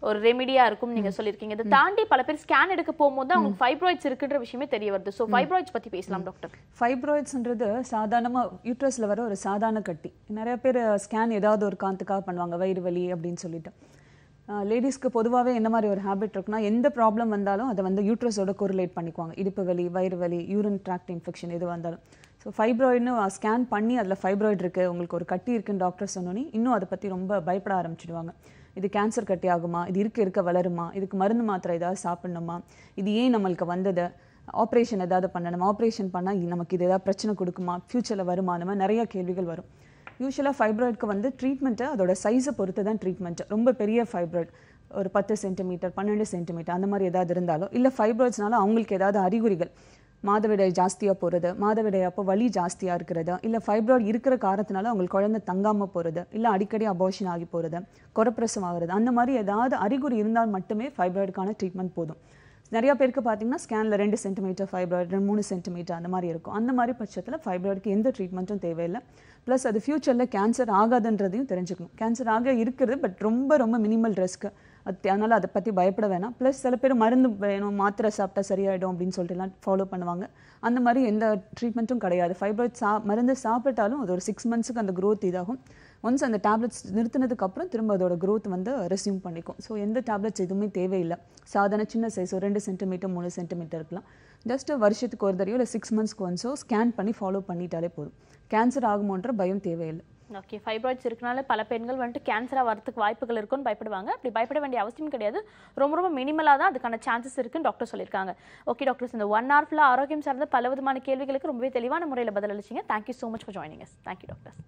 ஒரு ரெமிடியா இருக்கும் நீங்க சொல்லியிருக்கீங்க. இதை தாண்டி பல பேர் ஸ்கேன் எடுக்க போகும்போது அவங்களுக்கு ஃபைப்ராய்ட்ஸ் இருக்குன்ற விஷயமே தெரிய வருது. ஸோ ஃபைப்ராய்ட்ஸ் பற்றி பேசலாம் டாக்டர். ஃபைப்ராய்ட்ஸ்ன்றது சாதாரணமாக யூட்ரஸில் வர ஒரு சாதாரண கட்டி. நிறைய பேர் ஸ்கேன் ஏதாவது ஒரு காரணத்துக்காக பண்ணுவாங்க, வயிறு வலி அப்படின்னு சொல்லிட்டு. லேடிஸ்க்கு பொதுவாகவே என்ன மாதிரி ஒரு ஹேபிட் இருக்குன்னா, எந்த ப்ராப்ளம் வந்தாலும் அதை வந்து யூட்ரஸோட கோரிலேட் பண்ணிக்குவாங்க. இடுப்பு வலி, வயிறு வலி, யூரின் ட்ராக்ட் இன்ஃபெக்ஷன் எது வந்தாலும். ஸோ ஃபைப்ராய்டுன்னு ஸ்கேன் பண்ணி அதில் ஃபைப்ராய்டு இருக்குது, உங்களுக்கு ஒரு கட்டி இருக்குன்னு டாக்டர் சொன்னோன்னே இன்னும் அதை பற்றி ரொம்ப பயப்பட ஆரம்பிச்சிடுவாங்க. இது கேன்சர் கட்டி ஆகுமா, இது இருக்க வளருமா, இதுக்கு மருந்து மாத்திரை ஏதாவது சாப்பிடணுமா, இது ஏன் நம்மளுக்கு வந்தது, ஆப்ரேஷன் ஏதாவது பண்ணணுமா, ஆப்ரேஷன் பண்ணால் நமக்கு இது ஏதாவது பிரச்சனை கொடுக்குமா, ஃப்யூச்சரில் வருமா, அந்த மாதிரி நிறைய கேள்விகள் வரும். யூஸ்வலாக ஃபைப்ராய்டுக்கு வந்து ட்ரீட்மெண்ட்டு அதோட சைஸை பொறுத்து தான் ட்ரீட்மெண்ட்டு. ரொம்ப பெரிய ஃபைப்ராய்டு ஒரு 10 சென்டிமீட்டர் 12 சென்டிமீட்டர் அந்த மாதிரி ஏதாவது இருந்தாலும், இல்லை ஃபைப்ராய்ட்ஸ்னால அவங்களுக்கு ஏதாவது அறிகுறிகள், மாதவிடாய் ஜாஸ்தியாக போகிறது, மாதவிடாய் அப்போ வலி ஜாஸ்தியாக இருக்கிறது, இல்லை ஃபைப்ராய்டு இருக்கிற காரணத்தினால அவங்களுக்கு குழந்தை தங்காமல் போகிறது, இல்லை அடிக்கடி அபார்ஷன் ஆகி போகிறது, குறப்பிரசவம் ஆகிறது, அந்த மாதிரி ஏதாவது அறிகுறி இருந்தால் மட்டுமே ஃபைப்ராய்டுக்கான ட்ரீட்மெண்ட் போதும். நிறைய பேருக்கு பார்த்தீங்கன்னா ஸ்கேனில் 2 சென்டிமீட்டர் ஃபைப்ராய்டு, 3 சென்டிமீட்டர் அந்த மாதிரி இருக்கும். அந்த மாதிரி பட்சத்தில் ஃபைப்ராய்டுக்கு எந்த ட்ரீட்மெண்ட்டும் தேவையில்லை. ப்ளஸ் அது ஃப்யூச்சரில் கேன்சர் ஆகாதுன்றதையும் தெரிஞ்சுக்கணும். கேன்சர் ஆக இருக்கிறது, பட் ரொம்ப ரொம்ப மினிமல் ரிஸ்க்கு. அதனால் அதை பற்றி பயப்பட வேணாம். ப்ளஸ் சில பேர் மருந்து வேணும், மாத்திரை சாப்பிட்டா சரியாயிடும் அப்படின்னு சொல்லிட்டுலாம் ஃபாலோ பண்ணுவாங்க. அந்த மாதிரி எந்த ட்ரீட்மெண்ட்டும் கிடையாது. ஃபைப்ராய்ட் மருந்து சாப்பிட்டாலும் அது ஒரு 6 மந்த்ஸுக்கு அந்த க்ரோத் இதாகும். ஒன்ஸ் அந்த டேப்லெட்ஸ் நிறுத்தினதுக்கப்புறம் திரும்ப அதோட க்ரோத் வந்து ரெஸ்யூம் பண்ணிக்கும். ஸோ எந்த டேப்லெட்ஸ் எதுவுமே தேவையில்லை. சாதாரண சின்ன சைஸ் ஒரு 2 சென்டிமீட்டர் 3 சென்டிமீட்டர் இருக்கலாம். ஜஸ்ட் வருஷத்துக்கு ஒரு தடவையோ இல்லை 6 மந்த்ஸ்க்கு ஒன்ஸோ ஸ்கேன் பண்ணி ஃபாலோ பண்ணிட்டாலே போதும். கேன்சர் ஆகுமோன்ற பயம் தேவையில்லை. ஓகே, ஃபைப்ராய்ட்ஸ் இருக்கனால பல பெண்கள் வந்துட்டு கேன்சராக வரதுக்கு வாய்ப்புகள் இருக்குன்னு பயப்படுவாங்க. அப்படி பயப்பட வேண்டிய அவசியம் கிடையாது. ரொம்ப ரொம்ப மினிமலாக தான் அதுக்கான சான்சஸ் இருக்குன்னு டாக்டர் சொல்லியிருக்காங்க. ஓகே டாக்டர்ஸ், இந்த 1 hour ஃபுல்லாக ஆரோக்கியம் சார்ந்த பல விதமான கேள்விகளுக்கு ரொம்பவே தெளிவான முறையில் பதிலளிச்சிங்க. Thank you so much for joining us. Thank you doctors.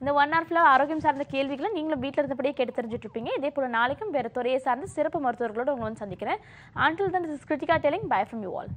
இந்த 1 hour ஃபுல்லாக ஆரோக்கியம் சார்ந்த கேள்விகளை நீங்களும் வீட்டில் இருந்தபடியே கேட்டு தெரிஞ்சுட்டு இருப்பீங்க. இதே போல் நாளைக்கும் வேறு துறையை சார்ந்த சிறப்பு மருத்துவர்களோடு உங்களை வந்து சந்திக்கிறேன். Until then, this is Kritika telling bye from you all.